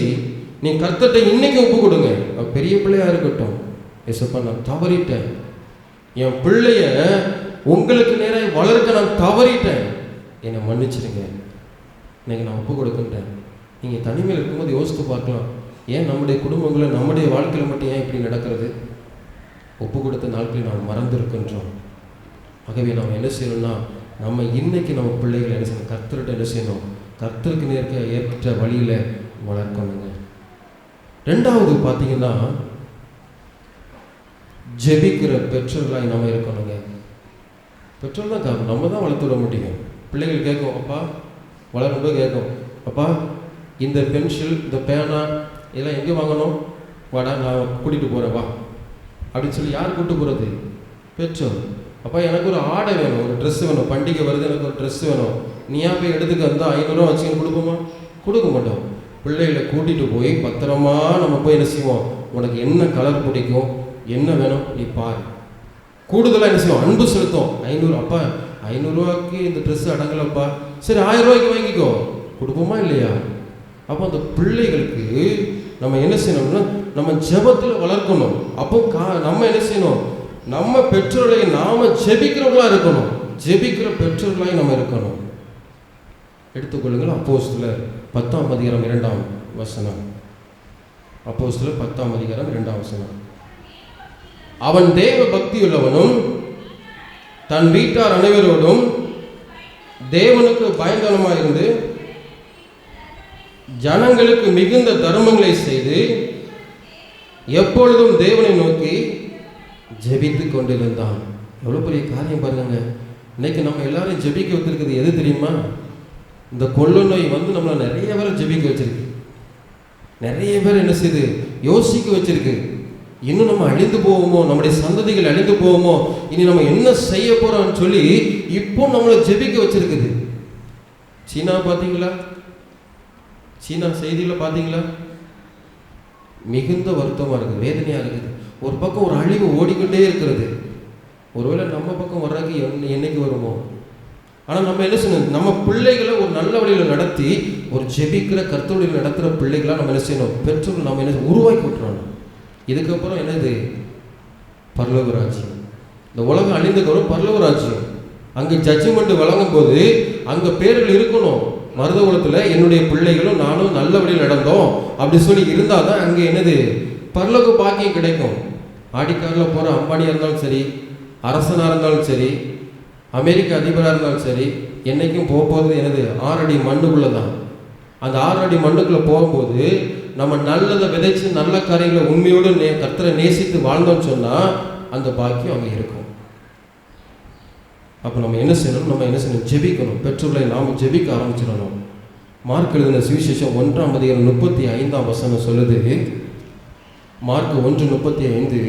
நீ கர்த்தர்ட்ட இன்னைக்கு ஒப்பு கொடுங்க. பெரிய பிள்ளையா இருக்கட்டும், ஏசப்பா நான் தவறிட்டேன், என் பிள்ளைய உங்களுக்கு நேராக வளர்க்க நான் தவறிட்டேன், என்னை மன்னிச்சிருங்க, இன்னைக்கு நான் ஒப்பு கொடுக்கின்றேன். நீங்கள் தனிமையில் இருக்கும்போது யோசித்து பார்க்கலாம், ஏன் நம்முடைய குடும்பங்களில் நம்முடைய வாழ்க்கையில் மட்டும் ஏன் இப்படி நடக்கிறது? ஒப்பு கொடுத்த நாட்களில் நாம் மறந்துருக்கின்றோம். ஆகவே நாம் என்ன செய்யணும்னா, நம்ம இன்னைக்கு நம்ம பிள்ளைகளை என்ன செய்யணும், கர்த்தர்கிட்ட என்ன செய்யணும், கர்த்தருக்கு ஏற்ற வழியில் வளர்க்கணுங்க. ரெண்டாவது பார்த்தீங்கன்னா, ஜெபிக்கிற பெற்றோர்களாக நம்ம இருக்கணுங்க. பெற்றோர் தான் காரணம், நம்ம தான் வளர்த்து விட முடியும். பிள்ளைகள் கேட்கும், அப்பா வளரும்போது கேட்கும், அப்பா இந்த பென்சில், இந்த பேனா இதெல்லாம் எங்கே வாங்கணும், வாடா நான் கூட்டிகிட்டு போகிறேன் வா அப்படின்னு சொல்லி யார் கூப்பிட்டு போகிறது? பெற்றோர். அப்பா எனக்கு ஒரு ஆடை வேணும், ஒரு ட்ரெஸ்ஸு வேணும், பண்டிகை வருது எனக்கு ஒரு ட்ரெஸ்ஸு வேணும், நீயா போய் எடுத்துக்க வந்தால் 500 ரூபா வச்சுக்கன்னு கொடுப்போமா? கொடுக்க மாட்டோம். பிள்ளைகளை கூட்டிகிட்டு போய் பத்திரமா நம்ம போய் என்ன செய்வோம், உனக்கு என்ன கலர் பிடிக்கும், என்ன வேணும் நீ பாரு. கூடுதலாக என்ன செய்வோம், அன்பு செலுத்தும். 500, அப்பா 500 ரூபாய்க்கு இந்த ட்ரெஸ்ஸு அடங்கலப்பா, சரி 1000 ரூபாய்க்கு வாங்கிக்கோ, கொடுப்போமா இல்லையா? அப்போ அந்த பிள்ளைகளுக்கு நம்ம என்ன செய்யணும்னா, நம்ம ஜெபத்தில் வளர்க்கணும். அப்போ நம்ம என்ன செய்யணும், நம்ம பெற்றோர்களை நாம ஜெபிக்கிறவர்களாக இருக்கணும். ஜெபிக்கிற பெற்றோர்களாக நம்ம இருக்கணும். எடுத்துக்கொள்ளுங்கள், அப்போஸ்தலர் 10ஆம் அதிகாரம் 2ஆம் வசனம். அப்போஸ்தலர் 10ஆம் அதிகாரம் 2ஆம் வசனம். அவன் தேவ பக்தியுள்ளவனும் தன் வீட்டார் அனைவரோடும் தேவனுக்கு பயந்தவனுமாயிருந்து ஜனங்களுக்கு மிகுந்த தர்மங்களை செய்து எப்பொழுதும் தேவனை நோக்கி ஜெபித்து கொண்டிருந்தான். எவ்வளோ பெரிய காரியம் பாருங்க. இன்னைக்கு நம்ம எல்லாரும் ஜெபிக்க வச்சிருக்கிறது எது தெரியுமா? இந்த கொள்ளு நோய் வந்து நம்மளை நிறைய பேர் ஜெபிக்க வச்சிருக்கு. நிறைய பேர் என்ன செய்யுது? யோசிக்க வச்சிருக்கு. இன்னும் நம்ம அழிந்து போவோமோ, நம்முடைய சந்ததிகள் அழிந்து போவோமோ, இனி நம்ம என்ன செய்ய போறோம்னு சொல்லி இப்போ நம்மளை ஜெபிக்க வச்சிருக்குது. சீனா பார்த்தீங்களா? சீனா செய்தியில் பார்த்தீங்களா? மிகுந்த வருத்தமாக இருக்குது, வேதனையாக இருக்குது. ஒரு பக்கம் ஒரு அழிவு ஓடிக்கொண்டே இருக்கிறது. ஒருவேளை நம்ம பக்கம் வர்றதுக்கு என்னைக்கு வருமோ? ஆனால் நம்ம என்ன செய்யணும்? நம்ம பிள்ளைகளை ஒரு நல்ல வழியில் நடத்தி, ஒரு ஜெபிக்கிற கர்த்தருடைய நடத்துகிற பிள்ளைகளாக நம்ம என்ன செய்யணும்? பெற்றோர்கள் நம்ம என்ன உருவாக்கி விட்டுறோம். இதுக்கப்புறம் என்னது? பரலோக ராஜ்யம். இந்த உலகம் அழிந்தக்கப்புறம் பரலோக ராஜ்யம். அங்கே ஜட்ஜ்மெண்ட் வழங்கும் போது அங்கே பேர்கள் இருக்கணும். மருத குலத்தில் என்னுடைய பிள்ளைகளும் நானும் நல்ல வழியில் நடந்தோம் அப்படி சொல்லி இருந்தால் தான் அங்கே என்னது? பரலோக பாக்கியம் கிடைக்கும். ஆடிக்காரில் போகிற அம்பானியாக இருந்தாலும் சரி, அரசனாக இருந்தாலும் சரி, அமெரிக்க அதிபராக இருந்தாலும் சரி, என்றைக்கும் போகிறது என்னது? 6 அடி மண்ணுக்குள்ளே தான். அந்த 6 அடி மண்ணுக்குள்ளே போகும்போது நம்ம நல்லதை விதைச்சு நல்ல காரியங்களை உண்மையோடு கர்த்தரை நேசித்து வாழ்ந்தோம்னு சொன்னால் அந்த பாக்கியம் அங்கே இருக்கும். அப்போ நம்ம என்ன செய்யணும்? நம்ம என்ன செய்யணும்? ஜெபிக்கணும். பெற்றோர்களை நாம் ஜெபிக்க ஆரம்பிச்சிடணும். மார்க் எழுதின சுவிசேஷம் 1:35 சொல்லுது. மார்க் 1:35,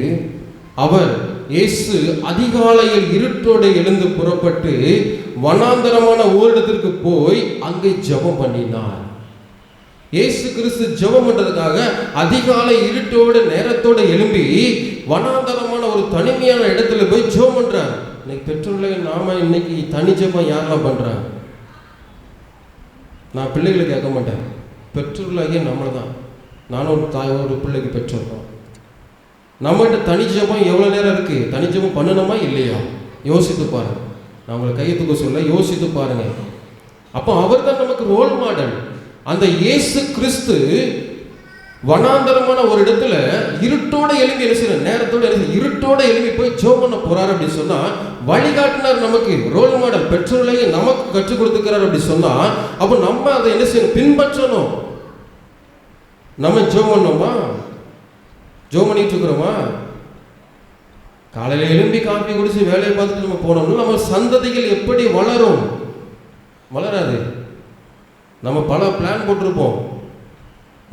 அவர் இயேசு அதிகாலையில் இருட்டோடு எழுந்து புறப்பட்டு வனாந்தரமான ஓரிடத்திற்கு போய் அங்கே ஜெபம் பண்ணினார். இயேசு கிறிஸ்து ஜெபம் பண்றதுக்காக அதிகாலை இருட்டோடு நேரத்தோடு எழும்பி வனாந்தரமான ஒரு தனிமையான இடத்துல போய் ஜெபம் பண்றார். இன்னைக்கு பெற்றோர்களை நாம இன்னைக்கு தனி ஜெபம் யாரெல்லாம் பண்றாங்க? நான் பிள்ளைகளை கேட்க மாட்டேன், பெற்றோர்களாகிய நம்மளை தான். நானும் ஒரு தாய், ஒரு பிள்ளைக்கு பெற்றோர் தான். நம்மகிட்ட தனி ஜெபம் எவ்வளோ நேரம் இருக்கு? தனி ஜெபம் பண்ணணுமா இல்லையா? யோசித்து பாருங்க. நான் உங்களை கையெழுத்துக்க சொல்ல, யோசித்து பாருங்க. அப்போ அவர் தான் நமக்கு ரோல் மாடல். அந்த இயேசு கிறிஸ்து வனாந்தரமான ஒரு இடத்துல இருட்டோட எழுப்பி என்ன செய்யற? நேரத்தோட இருட்டோட எழுப்பி போய் ஜெபம் பண்ண போறாரு அப்படி சொன்னா வழிகாட்டினார். நமக்கு ரோல் மாடல், பெற்றோர்களையே நமக்கு கற்றுக் கொடுத்துக்கிறார் அப்படி சொன்னா அப்போ நம்ம அதை என்ன செய்யணும்? பின்பற்றணும். நம்ம ஜெபம் பண்ணோமா? ஜெபம் பண்ணிட்டு இருக்கிறோமா? காலையில் எழும்பி காப்பி குடிச்சு வேலையை பார்த்துட்டு நம்ம போனோம்னா நம்ம சந்ததிகள் எப்படி வளரும்? வளராது. நம்ம பல பிளான் போட்டிருப்போம்.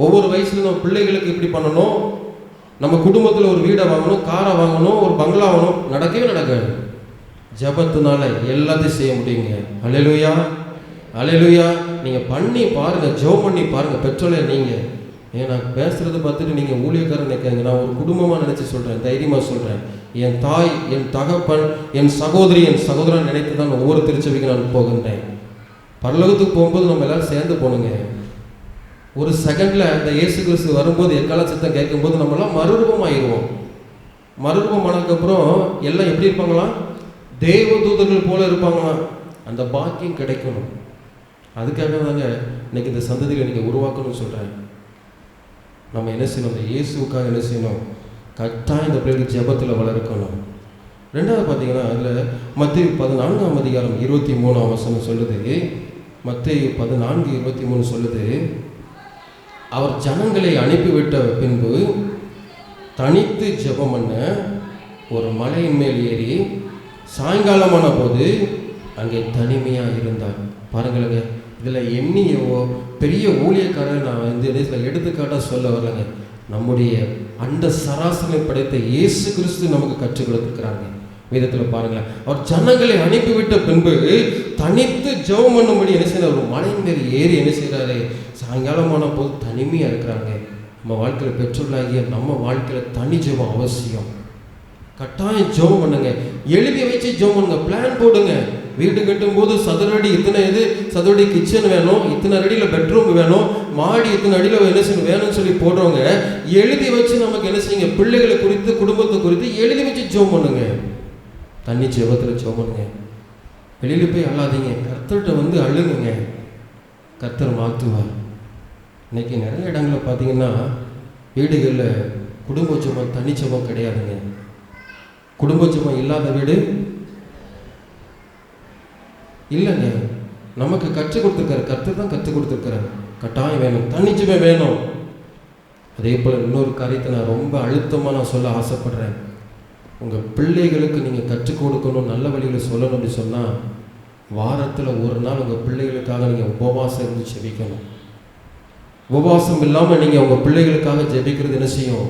ஒவ்வொரு வயசுல நம்ம பிள்ளைகளுக்கு இப்படி பண்ணணும், நம்ம குடும்பத்தில் ஒரு வீடை வாங்கணும், காரை வாங்கணும், ஒரு பங்களா வாங்கணும். நடக்கவே நடக்காது. ஜெபத்தினால எல்லாத்தையும் செய்ய முடியுங்க. அல்லேலூயா, அல்லேலூயா. நீங்கள் பண்ணி பாருங்க, ஜெபம் பண்ணி பாருங்க. பெற்றோரை நீங்கள் நான் பேசுகிறத பார்த்துட்டு நீங்கள் ஊழியக்காரன் நினைக்காங்க. நான் ஒரு குடும்பமாக நினச்சி சொல்கிறேன், தைரியமாக சொல்கிறேன். என் தாய், என் தகப்பன், என் சகோதரி, என் சகோதரன் நினைத்து தான் ஒவ்வொரு திருச்சபைக்கு நான் போகின்றேன். பரலோகத்துக்கு போகும்போது நம்ம எல்லாரும் சேர்ந்து போகணுங்க. ஒரு செகண்டில் அந்த இயேசு கிறிஸ்து வரும்போது எக்கால சத்தம் கேட்கும்போது நம்மளாம் மறுரூபம் ஆயிடுவோம். மறுரூபம் ஆனதுக்கப்புறம் எல்லாம் எப்படி இருப்பாங்களாம்? தேவ தூதர்கள் போல இருப்பாங்களாம். அந்த பாக்கியம் கிடைக்கணும். அதுக்காக தாங்க இன்னைக்கு இந்த சந்ததிகளை நீங்கள் உருவாக்கணும்னு சொல்கிறேன். நம்ம என்ன செய்யணும்? இந்த இயேசுக்காக என்ன செய்யணும்? கரெக்டாக இந்த பிள்ளைகளுக்கு ஜெபத்தில் வளர்க்கணும். ரெண்டாவது பார்த்தீங்கன்னா அதில் மத்தேயு 14:23 சொல்லுது. மத்தேயு 14:23 சொல்லுது, அவர் ஜனங்களை அனுப்பிவிட்ட பின்பு தனித்து ஜெபம் பண்ண ஒரு மலையின் மேல் ஏறி சாயங்காலமான போது அங்கே தனிமையாக இருந்தார். பாருங்களுங்க, இதில் எண்ணியவோ பெரிய ஊழியக்காரர் நான் இந்த இதில் எடுத்துக்காட்டாக சொல்ல வரலைங்க. நம்முடைய அந்த சராசரி படைத்த இயேசு கிறிஸ்து நமக்கு கற்றுக் கொடுத்துருக்கிறாங்க. வேதத்தில் பாருங்களேன், அவர் ஜனங்களை அனுப்பிவிட்ட பின்பு தனித்து ஜெபம் பண்ணும்படி என்ன செய்யறாரு? ஒரு மலையின் மேல் ஏறி என்ன செய்யறாரு? சாயங்காலமான போது தனிமையாக இருக்கிறாங்க. நம்ம வாழ்க்கையில் பெற்றோர்களாகிய நம்ம வாழ்க்கையில் தனி ஜெபம் அவசியம். கட்டாயம் ஜெபம் பண்ணுங்க. எழுதி வச்சு ஜெபம் பண்ணுங்க. பிளான் போடுங்க. வீடு கட்டும் போது சதுரடி இத்தனை சதுரடி கிச்சன் வேணும், இத்தனை அடியில் பெட்ரூம் வேணும், மாடி இத்தனை அடியில் என்ன செய்யணும் வேணும்னு சொல்லி போடுறவங்க எழுதி வச்சு நமக்கு என்ன செய்யுங்க? பிள்ளைகளை குறித்து, குடும்பத்தை குறித்து எழுதி வச்சு ஜெபம் பண்ணுங்க. தண்ணி ஜெபத்தில் ஜெபம் பண்ணுங்க. வெளியில் போய் அழாதீங்க. கர்த்தர்கிட்ட அழுகுங்க. கர்த்தர் மாற்றுவார். இன்னைக்கு நிறைய இடங்களில் பார்த்தீங்கன்னா வீடுகளில் குடும்ப ஜெபம், தனி ஜெபம் கிடையாதுங்க. குடும்ப ஜெபம் இல்லாத வீடு இல்லைங்க. நமக்கு கற்றுக் கொடுத்துருக்காரு, கர்த்தர் தான் கற்றுக் கொடுத்துருக்காரு. கட்டாயம் வேணும், தனி ஜெபம் வேணும். அதே போல் இன்னொரு காரியத்தை நான் ரொம்ப அழுத்தமாக நான் சொல்ல ஆசைப்படுறேன். உங்கள் பிள்ளைகளுக்கு நீங்கள் கற்றுக் கொடுக்கணும், நல்ல வழியில் சொல்லணும் அப்படி சொன்னால் வாரத்தில் ஒரு நாள் உங்கள் பிள்ளைகளுக்காக நீங்கள் உபவாசம் இருந்து ஜெபிக்கணும். உபவாசம் இல்லாமல் நீங்கள் உங்கள் பிள்ளைகளுக்காக ஜெபிக்கிறது என்ன செய்யும்?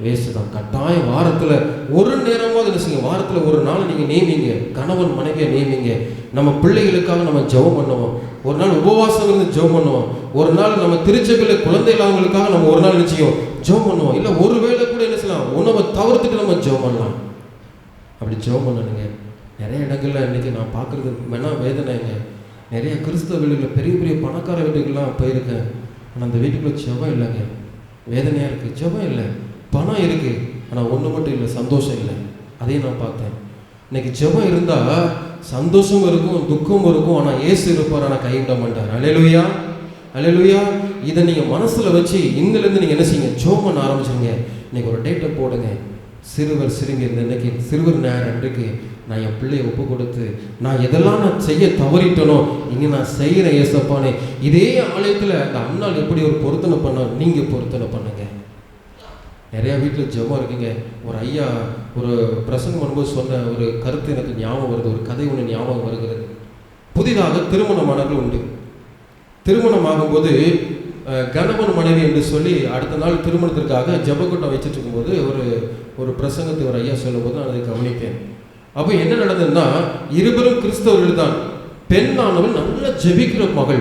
வேஸ்ட்டு தான். கட்டாயம் வாரத்தில் ஒரு நேரமாவது என்ன செய்யும்? வாரத்தில் ஒரு நாள் நீங்கள் நியமிங்க, கணவன் மனைவியை நியமிங்க. நம்ம பிள்ளைகளுக்காக நம்ம ஜெபம் பண்ணுவோம், ஒரு நாள் உபவாசம் இருந்து ஜெபம் பண்ணுவோம், ஒரு நாள் நம்ம திருச்சபையில் குழந்தை இல்லாதவங்களுக்காக நம்ம ஒரு நாள் நிச்சயம் ஜெபம் பண்ணுவோம். இல்லை ஒரு வேளை கூட என்ன செய்யலாம், உணவை தவிர்த்துட்டு நம்ம ஜெபம் பண்ணலாம். அப்படி ஜெபம் பண்ணணுங்க. நிறைய இடங்களில் இன்றைக்கி நான் பார்க்குறது வேணா வேதனைங்க. நிறைய கிறிஸ்தவ வீடுகளில் பெரிய பெரிய பணக்கார வீட்டுக்கெல்லாம் போயிருக்கேன். ஆனால் அந்த வீட்டுக்குள்ளே ஜெபம் இல்லைங்க. வேதனையாக இருக்குது. ஜெபம் இல்லை, பணம் இருக்குது, ஆனால் ஒன்று மட்டும் இல்லை, சந்தோஷம் இல்லை. அதையும் நான் பார்த்தேன். இன்னைக்கு ஜெபம் இருந்தால் சந்தோஷம் இருக்கும், துக்கம் இருக்கும், ஆனால் இயேசு இருப்பார், ஆனால் கைவிட மாட்டார். அல்லேலூயா, அல்லேலூயா. இதை நீங்கள் மனசில் வச்சு இங்கிலேருந்து நீங்கள் என்ன செய்யுங்க? ஜெபம் பண்ண ஆரம்பிச்சுங்க. இன்னைக்கு ஒரு டேட்டை போடுங்க. சிறுவர் சிறுமி இருந்த இன்னைக்கு சிறுவர் நேரம் அன்றைக்கு நான் என் பிள்ளையை ஒப்பு கொடுத்து நான் எதெல்லாம் நான் செய்ய தவறிட்டனோ இங்கே நான் செய்கிறேன் ஏசப்பானே. இதே ஆலயத்தில் அந்த அண்ணால் எப்படி ஒரு பொருத்தனை பண்ண, நீங்கள் பொருத்தனை பண்ணுங்க. நிறையா வீட்டில் ஜெபம் இருக்குங்க. ஒரு ஐயா ஒரு பிரசங்கம் பண்ணும்போது சொன்ன ஒரு கருத்து எனக்கு ஞாபகம் வருது, ஒரு கதை ஒன்று ஞாபகம் வருகிறது. புதிதாக திருமணமானவர்கள் உண்டு. திருமணம் ஆகும்போது கணவன் மனைவி என்று சொல்லி அடுத்த நாள் திருமணத்திற்காக ஜெபக்கூட்டம் வச்சுட்டு இருக்கும்போது ஒரு பிரசங்கத்தை ஒரு ஐயா சொல்லும்போது நான் அதை கவனித்தேன். அப்போ என்ன நடந்ததுன்னா, இருவரும் கிறிஸ்தவர்கள் தான். பெண்ணானவள் நல்ல ஜெபிக்கிற மகள்,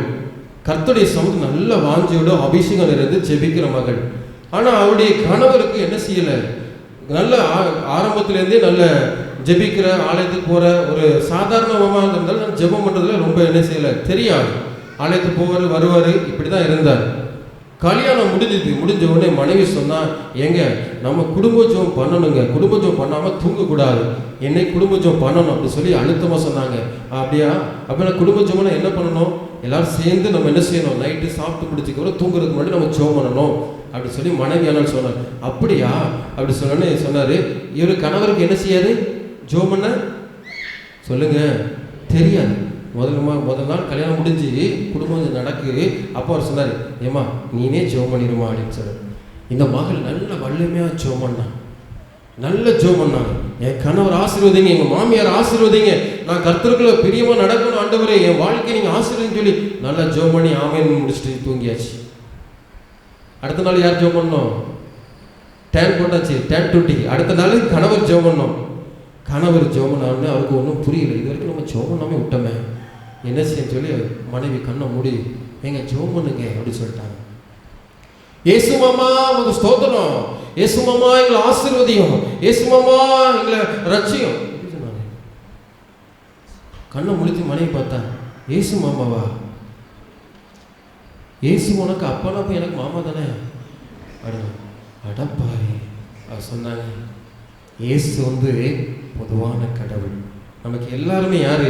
கர்த்தருடைய சமூகம் நல்ல வாஞ்சியோட அபிஷேகம் நிறைந்து ஜெபிக்கிற மகள். ஆனால் அவருடைய கணவருக்கு என்ன செய்யலை, நல்ல ஆரம்பத்திலேருந்தே நல்ல ஜெபிக்கிற ஆலயத்துக்கு போகிற ஒரு சாதாரணமாக இருந்தாலும் ஜெபம் பண்ணுறதுல ரொம்ப என்ன செய்யலை தெரியாது. ஆலயத்துக்கு போவார் வருவார், இப்படி தான் இருந்தார். கல்யாணம் முடிஞ்ச உடனே மனைவி சொன்னால், ஏங்க நம்ம குடும்ப ஜெபம் பண்ணணுங்க, குடும்ப ஜெபம் பண்ணாமல் தூங்கக்கூடாது, என்னை குடும்ப ஜெபம் பண்ணணும் அப்படி சொல்லி அழுத்தமாக சொன்னாங்க. அப்படியா? அப்படின்னா குடும்ப ஜெபம்னா என்ன பண்ணணும்? எல்லாரும் சேர்ந்து நம்ம என்ன செய்யணும்? நைட்டு சாப்பிட்டு முடிச்சுக்கப்புறம் தூங்குறதுக்கு முன்னாடி நம்ம ஜெபம் பண்ணணும் அப்படி சொல்லி மனைவியானால் சொன்னார். அப்படியா அப்படி சொன்னோன்னே சொன்னார், இவர் கணவருக்கு என்ன செய்யாது? ஜெபம் பண்ண சொல்லுங்க தெரியாது. முதல் நாள் கல்யாணம் முடிஞ்சு குடும்பம் நடக்கு. அப்போ அவர் சொன்னார், ஏம்மா நீனே ஜெபம் பண்ணிடுமா அப்படின்னு சொன்னார். இந்த மகள் நல்ல வல்லமையாக ஜெபம் பண்ணான், நல்ல ஜெபம் பண்ணாங்க. என் கணவர் ஆசீர்வதிங்க, எங்கள் மாமியார் ஆசீர்வதிங்க, நான் கர்த்தருக்குள்ள பிரியமாக நடக்கணும் ஆண்டவரே, என் வாழ்க்கையை நீங்கள் ஆசீர்வதின்னு சொல்லி நல்லா ஜெபம் பண்ணி ஆமேன்னு முடிச்சுட்டு தூங்கியாச்சு. அடுத்த நாள் யார் ஜெபம் பண்ணோம்? டேன் போட்டாச்சு, டேன் டூட்டி. அடுத்த நாள் கணவர் ஜெபம் பண்ணோம். கணவர் ஜெபம் பண்ணாருன்னு அவருக்கு ஒன்றும் புரியல. இது வரைக்கும் நம்ம ஜெபம் பண்ணாமல் விட்டோமே, என்ன செய்ய சொல்லி மனைவி கண்ணை மூடி, எங்க ஜெபம் பண்ணுங்க அப்படின்னு சொல்லிட்டாங்க. இயேசு மாமா உங்க ஸ்தோத்திரம், இயேசு மாமா எங்களை ஆசீர்வதியும், இயேசு மாமா எங்களை ரட்சியும் சொன்னாங்க. கண்ணை முடித்து மனைவி பார்த்தா, இயேசு மாமாவா? இயேசு உனக்கு அப்பானா போய் எனக்கு மாமா தானே அப்படின்னு. அடப்பாரு அவர் சொன்னாங்க, இயேசு பொதுவான கடவுள், நமக்கு எல்லாருமே யாரு?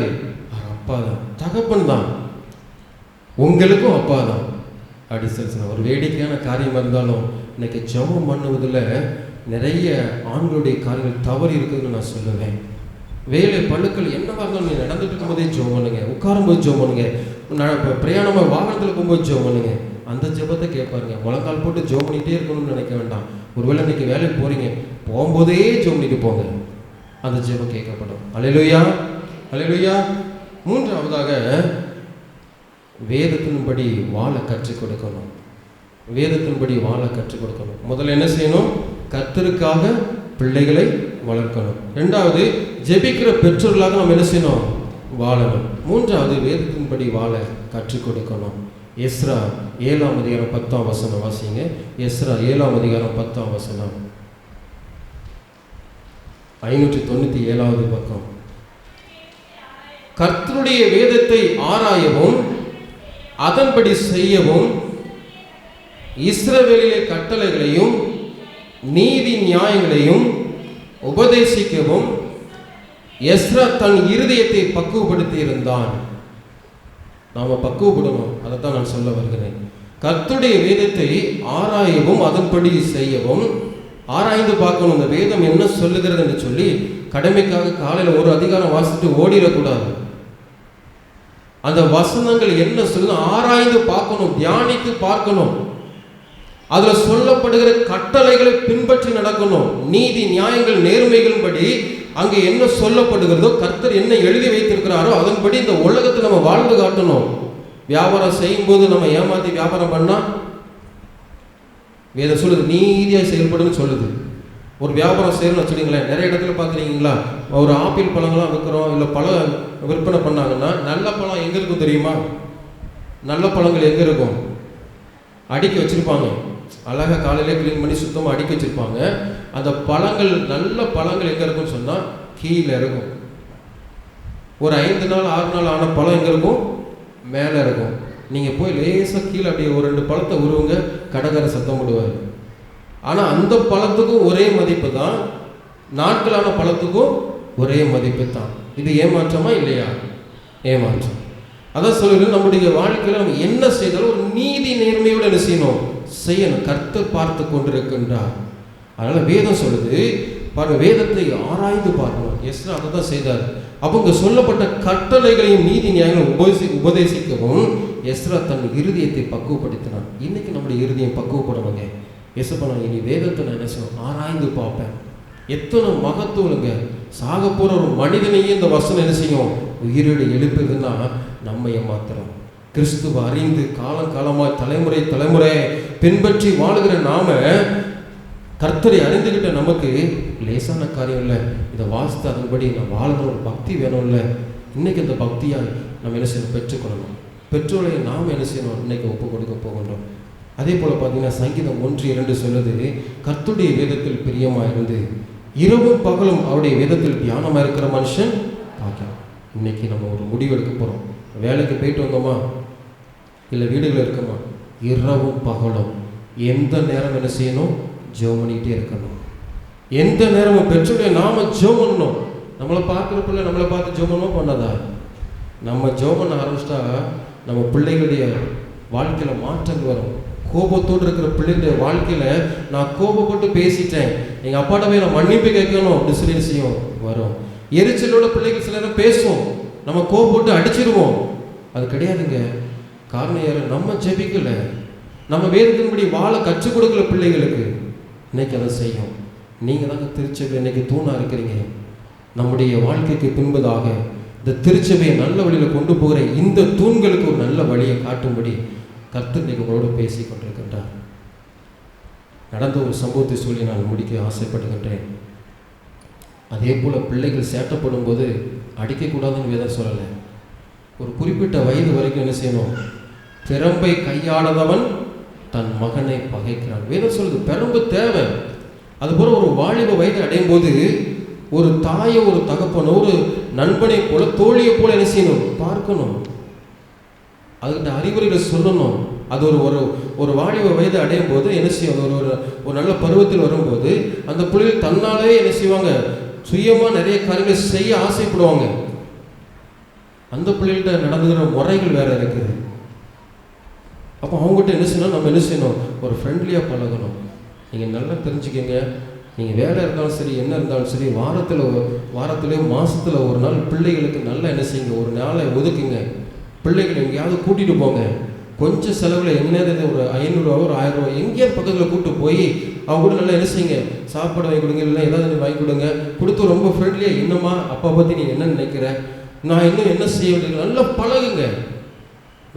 அப்பா தான், தகப்பன் தான், உங்களுக்கும் அப்பா தான் அப்படி சொல்லி ஒரு வேடிக்கையான காரியம் இருந்தாலும் இன்னைக்கு ஜெபம் பண்ணுவதில் நிறைய ஆண்களுடைய காரியங்கள் தவறு இருக்குதுன்னு நான் சொல்லுவேன். வேலை பழுக்கள் என்னவா இருந்தாலும் நீங்கள் நடந்துட்டு இருக்கும்போதே ஜெபம் பண்ணுங்க, உட்காரும்போது ஜெபம் பண்ணுங்க, பிரயாணமாக வாகனத்தில் போகும்போது ஜெபம் பண்ணுங்க. அந்த ஜெபத்தை கேட்பாருங்க. முழங்கால் போட்டு ஜெபம் பண்ணிகிட்டே இருக்கணும்னு நினைக்க வேண்டாம். ஒருவேளை இன்னைக்கு வேலைக்கு போகிறீங்க, போகும்போதே ஜெபம் பண்ணிட்டு போங்க, அந்த ஜெபம் கேட்கப்படும். அல்லேலூயா, அல்லேலூயா. மூன்றாவதாக வேதத்தின்படி வாழ கற்றுக் கொடுக்கணும். வேதத்தின்படி வாழ கற்றுக் கொடுக்கணும். முதல்ல என்ன செய்யணும்? கர்த்தருக்காக பிள்ளைகளை வளர்க்கணும். ரெண்டாவது, ஜெபிக்கிற பெற்றோர்களாக நம்ம என்ன செய்யணும்? வாழணும். மூன்றாவது, வேதத்தின்படி வாழ கற்றுக் கொடுக்கணும். எஸ்ரா 7ஆம் அதிகாரம் 10ஆம் வசனம் வாசிங்க. எஸ்ரா 7ஆம் அதிகாரம் 10ஆம் வசனம், 597வது பக்கம். கர்த்தருடைய வேதத்தை ஆராயவும் அதன்படி செய்யவும் இஸ்ரவேலிலே கட்டளைகளையும் நீதி நியாயங்களையும் உபதேசிக்கவும் எஸ்ரா தன் இருதயத்தை பக்குவப்படுத்தி இருந்தான். நாம பக்குவப்படணும், அதைத்தான் நான் சொல்ல வருகிறேன். கர்த்தருடைய வேதத்தை ஆராயவும் அதன்படி செய்யவும், ஆராய்ந்து பார்க்கணும் இந்த வேதம் என்ன சொல்லுகிறது என்று சொல்லி கடமைக்காக காலையில் ஒரு அதிகாரம் வாசிட்டு ஓடிடக்கூடாது. அந்த வசனங்கள் என்ன சொல்லுது ஆராய்ந்து பார்க்கணும், தியானித்து பார்க்கணும். அதில் சொல்லப்படுகிற கட்டளைகளை பின்பற்றி நடக்கணும். நீதி நியாயங்கள் நேர்மைகள் படி அங்கே என்ன சொல்லப்படுகிறதோ, கர்த்தர் என்ன எழுதி வைத்திருக்கிறாரோ அதன்படி இந்த உலகத்தை நம்ம வாழ்ந்து காட்டணும். வியாபாரம் செய்யும்போது நம்ம ஏமாத்தி வியாபாரம் பண்ணா வேதம் சொல்லுது நீதியாக செயல்படுன்னு சொல்லுது. ஒரு வியாபாரம் செய்யணும்னு வச்சுக்கிங்களேன், நிறைய இடத்துல பார்த்துருக்கீங்களா, ஒரு ஆப்பிள் பழங்கள்லாம் விற்கிறோம், இல்லை பழம் விற்பனை பண்ணாங்கன்னா நல்ல பழம் எங்கே இருக்கும் தெரியுமா? நல்ல பழங்கள் எங்கே இருக்கும்? அடுக்கி வச்சுருப்பாங்க. அழகாக காலையிலே க்ளீன் பண்ணி சுத்தமாக அடுக்கி வச்சுருப்பாங்க. அந்த பழங்கள் நல்ல பழங்கள் எங்கே இருக்குன்னு சொன்னால் கீழே இருக்கும். ஒரு 5 நாள் 6 நாள் ஆன பழம் எங்கே இருக்கும்? மேலே இருக்கும். நீங்கள் போய் லேசாக கீழே அப்படியே ஒரு 2 பழத்தை உருவுங்க, கடைக்கார சத்தம் போடுவார். ஆனால் அந்த பழத்துக்கும் ஒரே மதிப்பு தான், நாட்களான பழத்துக்கும் ஒரே மதிப்பு தான். இது ஏமாற்றமா இல்லையா? ஏமாற்றம். அதான் சொல்லுங்கள், நம்முடைய வாழ்க்கையில் நம்ம என்ன செய்தாலும் ஒரு நீதி நேர்மையோடு என்ன செய்யணும், கர்த்தர் பார்த்து கொண்டிருக்கின்றார். அதனால் வேதம் சொல்லுது பாருங்க, வேதத்தை ஆராய்ந்து பார்க்கணும். எஸ்ரா அதை தான் செய்தார். அவங்க சொல்லப்பட்ட கட்டளைகளையும் நீதி நியாயங்களும் உபதேசிக்கவும் எஸ்ரா தன் இருதயத்தை பக்குவப்படுத்தினான். இன்னைக்கு நம்முடைய இருதயம் பக்குவப்படுவாங்க. எசப்பா நான் இனி வேதத்தை நான் என்ன செய்வேன், ஆராய்ந்து பார்ப்பேன். எத்தனை மகத்துவங்க, சாக போகிற ஒரு மனிதனையே இந்த வசனம் என்ன செய்யும், உயிரோடு எழுப்புதுன்னா நம்ம ஏமாத்துறோம். கிறிஸ்துவ அறிந்து காலங்காலமாக தலைமுறை பின்பற்றி வாழுகிற நாம கர்த்தரை அறிந்துகிட்ட நமக்கு லேசான காரியம் இல்லை. இதை வாசித்து அதன்படி நான் வாழணும், ஒரு பக்தி வேணும் இல்லை. இன்னைக்கு இந்த பக்தியால் நம்ம என்ன செய்யணும், பெற்றுக்கொள்ளணும். பெற்றோரை நாம் என்ன செய்யணும், இன்னைக்கு ஒப்பு கொடுக்க போகின்றோம். அதே போல் பார்த்தீங்கன்னா சங்கீதம் 1:2 சொல்லுது, கர்த்தருடைய வேதத்தில் பிரியமாக இருந்து இரவும் பகலும் அவருடைய வேதத்தில் தியானமாக இருக்கிற மனுஷன் பார்க்கலாம். இன்னைக்கு நம்ம ஒரு முடிவு எடுக்க போகிறோம். வேலைக்கு போயிட்டு வந்தோமா, இல்லை வீடுகளில் இருக்கோமா, இரவும் பகலும் எந்த நேரம் என்ன செய்யணும், ஜெபம் பண்ணிக்கிட்டே இருக்கணும். எந்த நேரமும் பெற்றோருடைய நாம ஜெபம் பண்ணணும். நம்மளை பார்க்குற பிள்ளை நம்மளை பார்த்து ஜெபம் பண்ணணும் பண்ணதா? நம்ம ஜெபம் பண்ண ஆரம்பிச்சிட்டா நம்ம பிள்ளைகளுடைய வாழ்க்கையில் மாற்றங்கள் வரும். கோபத்தோடு இருக்கிற பிள்ளைகளுடைய வாழ்க்கையில் நான் கோபப்பட்டு பேசிட்டேன், எங்கள் அப்பாட்ட போய் நான் மன்னிப்பு கேட்கணும் அப்படி சொல்லி செய்யும் வரும். எரிச்சலோட பிள்ளைகள் சில நேரம் பேசுவோம், நம்ம கோபப்பட்டு அடிச்சிருவோம். அது கிடையாதுங்க. காரணம் யாரு? நம்ம ஜெபிக்கல, நம்ம வேதத்தின்படி வாழ கற்றுக் கொடுக்கல பிள்ளைகளுக்கு. இன்னைக்கு அதை செய்யும். நீங்கள் தாங்க திருச்சபை இன்னைக்கு தூணா இருக்கிறீங்க. நம்முடைய வாழ்க்கைக்கு பின்பதாக இந்த திருச்சபையை நல்ல வழியில் கொண்டு போகிற இந்த தூண்களுக்கு ஒரு நல்ல வழியை காட்டும்படி கர்த்தர் இன்னைக்கு உங்களோடு பேசி கொண்டிருக்கின்றார். நடந்த ஒரு சம்பவத்தை சொல்லி நான் முடிக்க ஆசைப்படுகின்றேன். அதே போல் பிள்ளைகள் சேட்டப்படும் போது அடிக்கக்கூடாதுன்னு வேதம் சொல்லலை. ஒரு குறிப்பிட்ட வயது வரைக்கும் என்ன செய்யணும், பெரம்பை கையாளதவன் தன் மகனை பகைக்கிறான். வேதம் சொல்லுது பெரம்பு தேவை. அதுபோல் ஒரு வாலிப வயது அடையும் போது ஒரு தாயை, ஒரு தகப்பனோ, ஒரு நண்பனை போல, தோழியை போல என்ன செய்யணும், பார்க்கணும். அதுக்கிட்ட அறிவுரைகளை சொல்லணும். அது ஒரு வாலிப வயது அடையும் போது என்ன செய்யும், ஒரு நல்ல பருவத்தில் வரும்போது அந்த பிள்ளைகள் தன்னாலே என்ன செய்வாங்க, சுயமாக நிறைய காரியங்களை செய்ய ஆசைப்படுவாங்க. அந்த பிள்ளைகள்கிட்ட நடந்துகிற முறைகள் வேற இருக்குது. அப்போ அவங்ககிட்ட என்ன செய்யணும், நம்ம என்ன செய்யணும், ஒரு ஃப்ரெண்ட்லியாக பழகணும். நீங்கள் நல்லா தெரிஞ்சுக்கங்க, நீங்கள் வேலை இருந்தாலும் சரி, என்ன இருந்தாலும் சரி, வாரத்திலே மாதத்தில் ஒரு நாள் பிள்ளைகளுக்கு நல்லா என்ன செய்யுங்க, ஒரு நாளை ஒதுக்குங்க. பிள்ளைகளை எங்கேயாவது கூட்டிகிட்டு போங்க. கொஞ்சம் செலவில் என்னது, ஒரு 500 ரூபா, ஒரு 1000 ரூபா எங்கேயாவது பக்கத்தில் கூப்பிட்டு போய் அவங்க கூட நல்லா என்ன செய்யுங்க, சாப்பாடு வாங்கி கொடுங்க, இல்லை ஏதாவது வாங்கி கொடுங்க. கொடுத்து ரொம்ப ஃப்ரெண்ட்லியாக, என்னம்மா அப்பா பற்றி நீங்கள் என்ன நினைக்கிற, நான் இன்னும் என்ன செய்ய வேண்டிய, நல்லா பழகுங்க.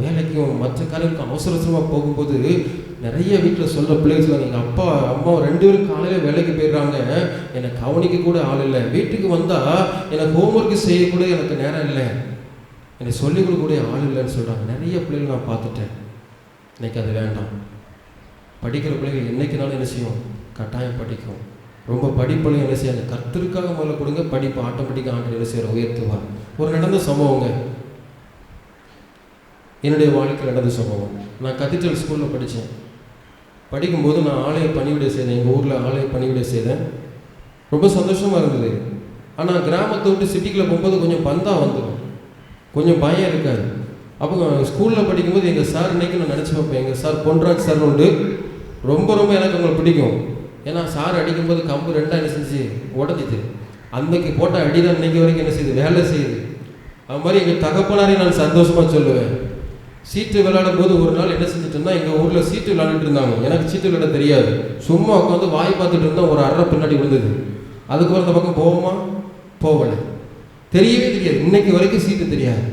வேலைக்கும் மற்ற காரியங்களுக்கும் அவசரமாக போகும்போது நிறைய வீட்டில் சொல்கிற பிள்ளைகள், எங்கள் அப்பா அம்மா 2 பேரும் காலையில் வேலைக்கு போயிடுறாங்க, எனக்கு கவனிக்க கூட ஆள் இல்லை, வீட்டுக்கு வந்தால் எனக்கு ஹோம்ஒர்க்கு செய்யக்கூட எனக்கு நேரம் இல்லை, எனக்கு சொல்லிக் கொடுக்கக்கூடிய ஆள் இல்லைன்னு சொல்கிறாங்க. நிறைய பிள்ளைகள் நான் பார்த்துட்டேன். இன்னைக்கு அது வேண்டாம். படிக்கிற பிள்ளைகள் என்றைக்குனாலும் என்ன செய்யும், கட்டாயம் படிக்கும். ரொம்ப படிப்பெல்லாம் என்ன செய்யாங்க, கர்த்தருக்காக முதல்ல கொடுங்க, படிப்பு ஆட்டோமேட்டிக்காக ஆண்டு என்ன செய்கிற உயர்த்துவார். ஒரு நடந்த சம்பவங்க, என்னுடைய வாழ்க்கையில் நடந்த சம்பவம். நான் கத்தீட்ரல் ஸ்கூலில் படித்தேன். படிக்கும்போது நான் ஆலய பணிவிடை செய்தேன். எங்கள் ஊரில் ஆலய பணிவிடை செய்தேன். ரொம்ப சந்தோஷமாக இருந்தது. ஆனால் கிராமத்தை விட்டு சிட்டிக்குள்ளே போகும்போது கொஞ்சம் பந்தாக வந்துடும், கொஞ்சம் பயம் இருக்காது. அப்போ ஸ்கூலில் படிக்கும்போது எங்கள் சார் இன்றைக்கி நான் நினச்சி வைப்பேன், எங்கள் சார் பொன்ராஜ் சார் உண்டு, ரொம்ப எனக்கு அவங்களை பிடிக்கும். ஏன்னா சார் அடிக்கும்போது கம்பு 2 என்ன செஞ்சு உடஞ்சிது. அன்னைக்கு போட்ட அடி தான் இன்றைக்கி வரைக்கும் என்ன செய்யுது, வேலை செய்யுது. அது மாதிரி எங்கள் தகப்பனாரையும் நான் சந்தோஷமாக சொல்லுவேன். சீட்டு விளையாடும் போது ஒரு நாள் என்ன செஞ்சுட்டோம்னா, எங்கள் ஊரில் சீட்டு விளையாண்டுட்டு இருந்தாங்க. எனக்கு சீட்டு விளையாட தெரியாது. சும்மா உட்காந்து வாய் பார்த்துட்டு இருந்தால் ஒரு அரை பின்னாடி விழுந்தது. அதுக்கப்புறம் அந்த பக்கம் போவோமா, போகலை, தெரியவே தெரியாது. இன்னைக்கு வரைக்கும் சீட்டு தெரியாது.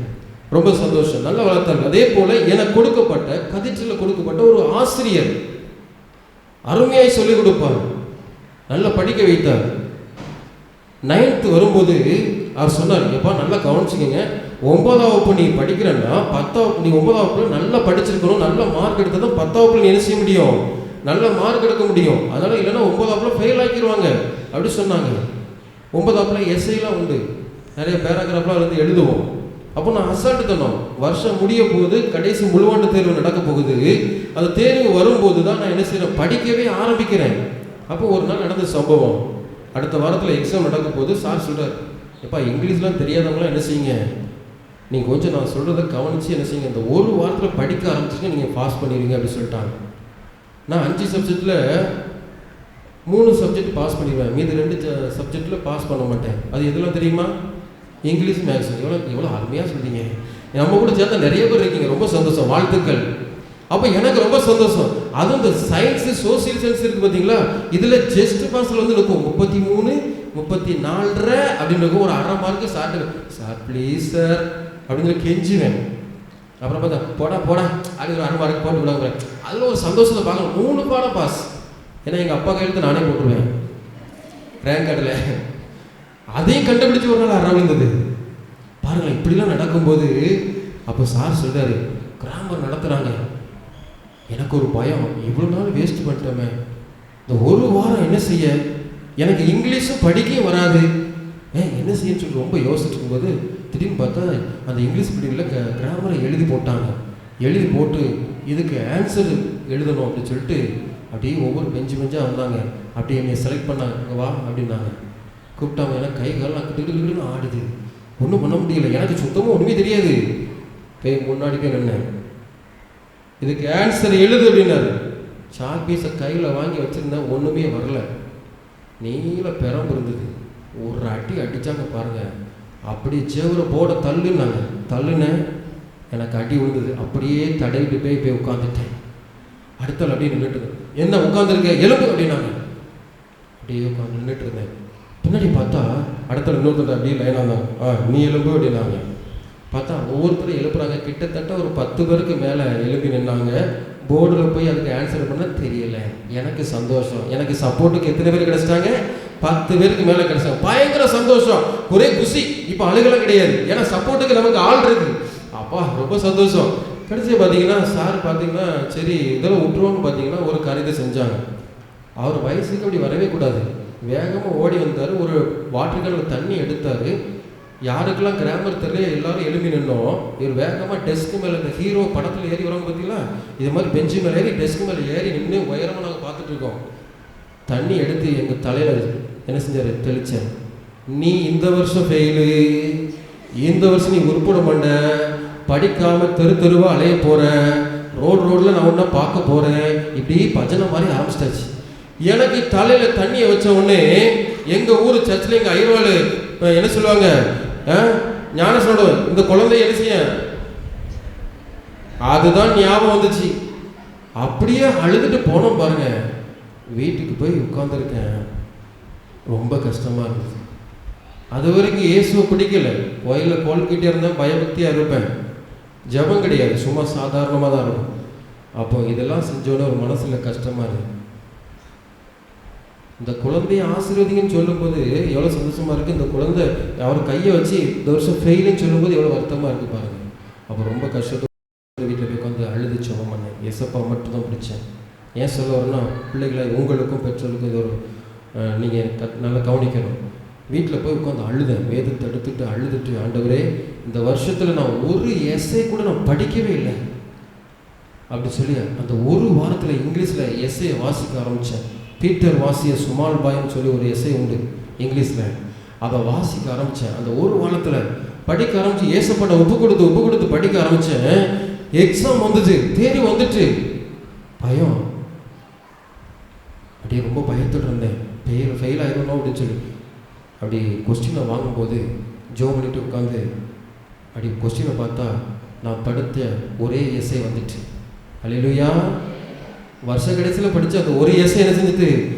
ரொம்ப சந்தோஷம், நல்லா வளர்த்தாங்க. அதே போல் எனக்கு கொடுக்கப்பட்ட கதிற்றில் கொடுக்கப்பட்ட ஒரு ஆசிரியர் அருமையாய் சொல்லிக் கொடுப்பார், நல்லா படிக்க வைத்தார். 9th வரும்போது அவர் சொன்னார், எப்பா நல்லா கவனிச்சுக்கங்க, 9ஆம் வகுப்பு நீ படிக்கிறன்னா 10ஆம் நீ 9ஆம் வகுப்புல நல்லா படிச்சிருக்கணும், நல்ல மார்க் எடுத்தால் தான் 10ஆம் வகுப்புல நீ என்ன செய்ய முடியும், நல்ல மார்க் எடுக்க முடியும். அதனால் இல்லைன்னா 9ஆம் வகுப்புல ஃபெயில் ஆக்கிடுவாங்க அப்படி சொன்னாங்க. 9ஆம் வகுப்புல எஸ்ஐலாம் உண்டு, நிறைய பேராகிராஃப்லாம் வந்து எழுதுவோம். அப்போ நான் அசால்ட்டு தந்தோம். வருஷம் முடிய போகுது, கடைசி முழுவாண்டு தேர்வு நடக்க போகுது. அந்த தேர்வு வரும்போது தான் நான் என்ன செய்கிறேன், படிக்கவே ஆரம்பிக்கிறேன். அப்போ ஒரு நாள் நடந்த சம்பவம், அடுத்த வாரத்தில் எக்ஸாம் நடக்க போது சார் சொல்கிறார், எப்பா இங்கிலீஷ்லாம் தெரியாதவங்களாம் என்ன செய்யுங்க, நீங்கள் கொஞ்சம் நான் சொல்கிறத கவனித்து என்ன செய்யுங்க, இந்த ஒரு வாரத்தில் படிக்க ஆரம்பிச்சுட்டு நீங்கள் பாஸ் பண்ணிடுங்க அப்படி சொல்லிட்டாங்க. நான் 5 சப்ஜெக்டில் 3 சப்ஜெக்ட் பாஸ் பண்ணிடுவேன், மீது 2 சப்ஜெக்டில் பாஸ் பண்ண மாட்டேன். அது எதெல்லாம் தெரியுமா, இங்கிலீஷ், மேக்ஸ். எவ்வளோ அருமையாக சொல்கிறீங்க, நம்ம கூட சேர்த்தா நிறைய பேர் இருக்கீங்க, ரொம்ப சந்தோஷம், வாழ்த்துக்கள். அப்போ எனக்கு ரொம்ப சந்தோஷம். அதுவும் இந்த சயின்ஸு சோசியல் சயின்ஸ் இருக்குது பார்த்தீங்களா, இதில் ஜஸ்ட் பாஸில் வந்து இருக்கும் 33, 34 அப்படின்னு இருக்கும். ஒரு அரை மார்க்கு சார் ப்ளீஸ் சார் அப்படின்னு சொல்லி கெஞ்சுவேன். அப்புறம் பார்த்தா போடா அப்படின்னு ஒரு அரை மார்க்கு போட்டு விடாங்க. அதில் ஒரு சந்தோஷத்தை பார்க்கணும். 3 பாடம் பாஸ். ஏன்னா எங்கள் அப்பா கையெழுத்து நானே போட்டுருவேன் ரேங்க் கார்டில். அதையும் கண்டுபிடிச்சி ஒரு நாள் அரை விழுந்தது. பாருங்களேன், இப்படிலாம் நடக்கும்போது அப்போ சார் சொல்கிறாரு, கிராமர் நடத்துகிறாங்க. எனக்கு ஒரு பயம், இவ்வளோ நாள் வேஸ்ட் பண்ணிட்டோமே, இந்த ஒரு வாரம் என்ன செய்ய, எனக்கு இங்கிலீஷும் படிக்கவும் வராது, என்ன செய்யன்னு சொல்லி ரொம்ப யோசிச்சுட்டு இருக்கும்போது திடீர்னு பார்த்தா அந்த இங்கிலீஷ் மீடியமில் கிராமரை எழுதி போட்டாங்க. எழுதி போட்டு இதுக்கு ஆன்சர் எழுதணும் அப்படின்னு சொல்லிட்டு அப்படியே ஒவ்வொரு பெஞ்சாக வந்தாங்க. அப்படியே என்னை செலக்ட் பண்ணாங்க, இங்கே வா அப்படின்னாங்க. கூப்பிட்டாங்க. எனக்கு கை காலம் கிட்டுன்னு ஆடுது, ஒன்றும் பண்ண முடியல, எனக்கு சுத்தமாக ஒன்றுமே தெரியாது. முன்னாடி போய் நின்னேன், இதுக்கு ஆன்சர் எழுது அப்படின்னாரு. சாக் பீஸை கையில் வாங்கி வச்சுருந்தேன், ஒன்றுமே வரல. நீல பெரம்பு இருந்தது, ஒரு அடி அடித்தாங்க பாருங்க, அப்படியே சேவரை போட தள்ளுனேன், எனக்கு அடி விழுந்தது. அப்படியே தடையிட்டு போய் உட்காந்துட்டேன். அடுத்தால் அப்படியே நின்றுட்டு, என்ன உட்காந்துருக்க, எலும்பு அப்படின்னாங்க. அப்படியே உட்காந்து நின்றுட்டு இருந்தேன். பின்னாடி பார்த்தா அடுத்தால் இன்னொருத்தர் அப்படியே லைனாக இருந்தாங்க, நீ எலும்பு அப்படின்னாங்க. பார்த்தா ஒவ்வொருத்தரும் எழுப்புறாங்க. கிட்டத்தட்ட ஒரு 10 பேருக்கு மேலே எழுப்பி நின்னாங்க. போர்டில் போய் அதுக்கு ஆன்சர் பண்ண தெரியலை. எனக்கு சந்தோஷம், எனக்கு சப்போர்ட்டுக்கு எத்தனை பேர் கிடச்சிட்டாங்க, 10 பேருக்கு மேலே கிடச்சாங்க. பயங்கர சந்தோஷம், ஒரே குஷி. இப்போ அழுகலாம் கிடையாது, ஏன்னா சப்போர்ட்டுக்கு நமக்கு ஆள் இருக்கு. அப்பா ரொம்ப சந்தோஷம். கடைசி பார்த்தீங்கன்னா சார் பார்த்தீங்கன்னா சரி இதெல்லாம் விட்டுருவோன்னு பார்த்தீங்கன்னா ஒரு காரியத்தை செஞ்சாங்க. அவர் வயசுக்கு அப்படி வரவே கூடாது, வேகமாக ஓடி வந்தார். ஒரு வாட்டர் கேனில் தண்ணி எடுத்தார். யாருக்கெல்லாம் கிராமர் தெரியல எல்லாரும் எழுப்பி நின்னோம். இவர் வேகமாக டெஸ்க்கு மேலே, இந்த ஹீரோ படத்தில் ஏறி வராங்க பார்த்தீங்களா, இது மாதிரி பெஞ்சு மேலே ஏறி டெஸ்க்கு மேலே ஏறி நின்று உயரமாக நாங்கள் பார்த்துட்டு இருக்கோம். தண்ணி எடுத்து எங்கள் தலையில் என்ன செஞ்சார், தெளித்தேன். நீ இந்த வருஷம் ஃபெயிலு, இந்த வருஷம் நீ உருப்பிட மாட்ட, படிக்காமல் தெருவாக அலைய போகிற, ரோடில் நான் ஒன்றா பார்க்க போகிறேன், இப்படி பஜனை மாதிரி ஆரம்பிச்சிட்டாச்சு. எனக்கு தலையில் தண்ணியை வச்ச உடனே எங்கள் ஊர் சர்ச்சில் எங்கள் ஐயர்வாள் என்ன சொல்லுவாங்க, ஞானசனோட இந்த குழந்தை என்ன செய்ய, அதுதான் ஞாபகம் வந்துச்சு. அப்படியே அழுதுட்டு போனோம் பாருங்க. வீட்டுக்கு போய் உட்காந்துருக்கேன், ரொம்ப கஷ்டமாக இருந்துச்சு. அது வரைக்கும் இயேசுவை பிடிக்கல, கோயிலில் கோல்கிட்டே இருந்தேன், பயபக்தியாக இருப்பேன், ஜபம் கிடையாது, சும்மா சாதாரணமாக தான் இருக்கும். அப்போ இதெல்லாம் செஞ்சோன்னே ஒரு மனசில் கஷ்டமாக இருக்கு. இந்த குழந்தைய ஆசீர்வதிங்கன்னு சொல்லும்போது எவ்வளோ சந்தோஷமாக இருக்குது. இந்த குழந்தை அவர் கையை வச்சு இந்த வருஷம் ஃபெயிலுன்னு சொல்லும்போது எவ்வளோ வருத்தமாக இருக்குது பாருங்கள். அப்போ ரொம்ப கஷ்டத்தோடு வீட்டில் போய் உட்காந்து அழுது ஜெபம் பண்ணேன். எசப்பா மட்டும் தான் பிடிச்சேன். ஏன் சொல்ல வரேன்னா, பிள்ளைகளை உங்களுக்கும் பெற்றோருக்கும் இது ஒரு நீங்கள் நல்லா கவனிக்கணும். வீட்டில் போய் உட்காந்து அழுதேன், வேதத்தை எடுத்துட்டு அழுதுட்டு, ஆண்டவரே இந்த வருஷத்தில் நான் ஒரு எஸ்ஸை கூட நான் படிக்கவே இல்லை அப்படி சொல்லி அந்த ஒரு வாரத்தில் இங்கிலீஷில் எஸ்ஸையை வாசிக்க ஆரம்பித்தேன். பீட்டர் வாசிய சுமால் பாய்ன்னு சொல்லி ஒரு எஸ்ஸை உண்டு இங்கிலீஷில், அதை வாசிக்க ஆரம்பித்தேன். அந்த ஒரு வாரத்தில் படிக்க ஆரம்பித்து ஏசப்பட்ட ஒப்பு கொடுத்து படிக்க ஆரம்பித்தேன். எக்ஸாம் வந்துச்சு, தேர்வு வந்துட்டு, பயம், அப்படியே ரொம்ப பயத்துட்டு இருந்தேன், ஃபெயில் ஆகிடணும் அப்படின்னு சொல்லி. அப்படி கொஸ்டினை வாங்கும்போது ஜோ பண்ணிட்டு உட்காந்து அப்படி கொஸ்டினை பார்த்தா நான் படித்த ஒரே எஸ்ஸே வந்துட்டு. அல்லேலூயா. வருஷ கடைசியில் படித்த அந்த ஒரு எஸ்ஸே என்ன செஞ்சுட்டு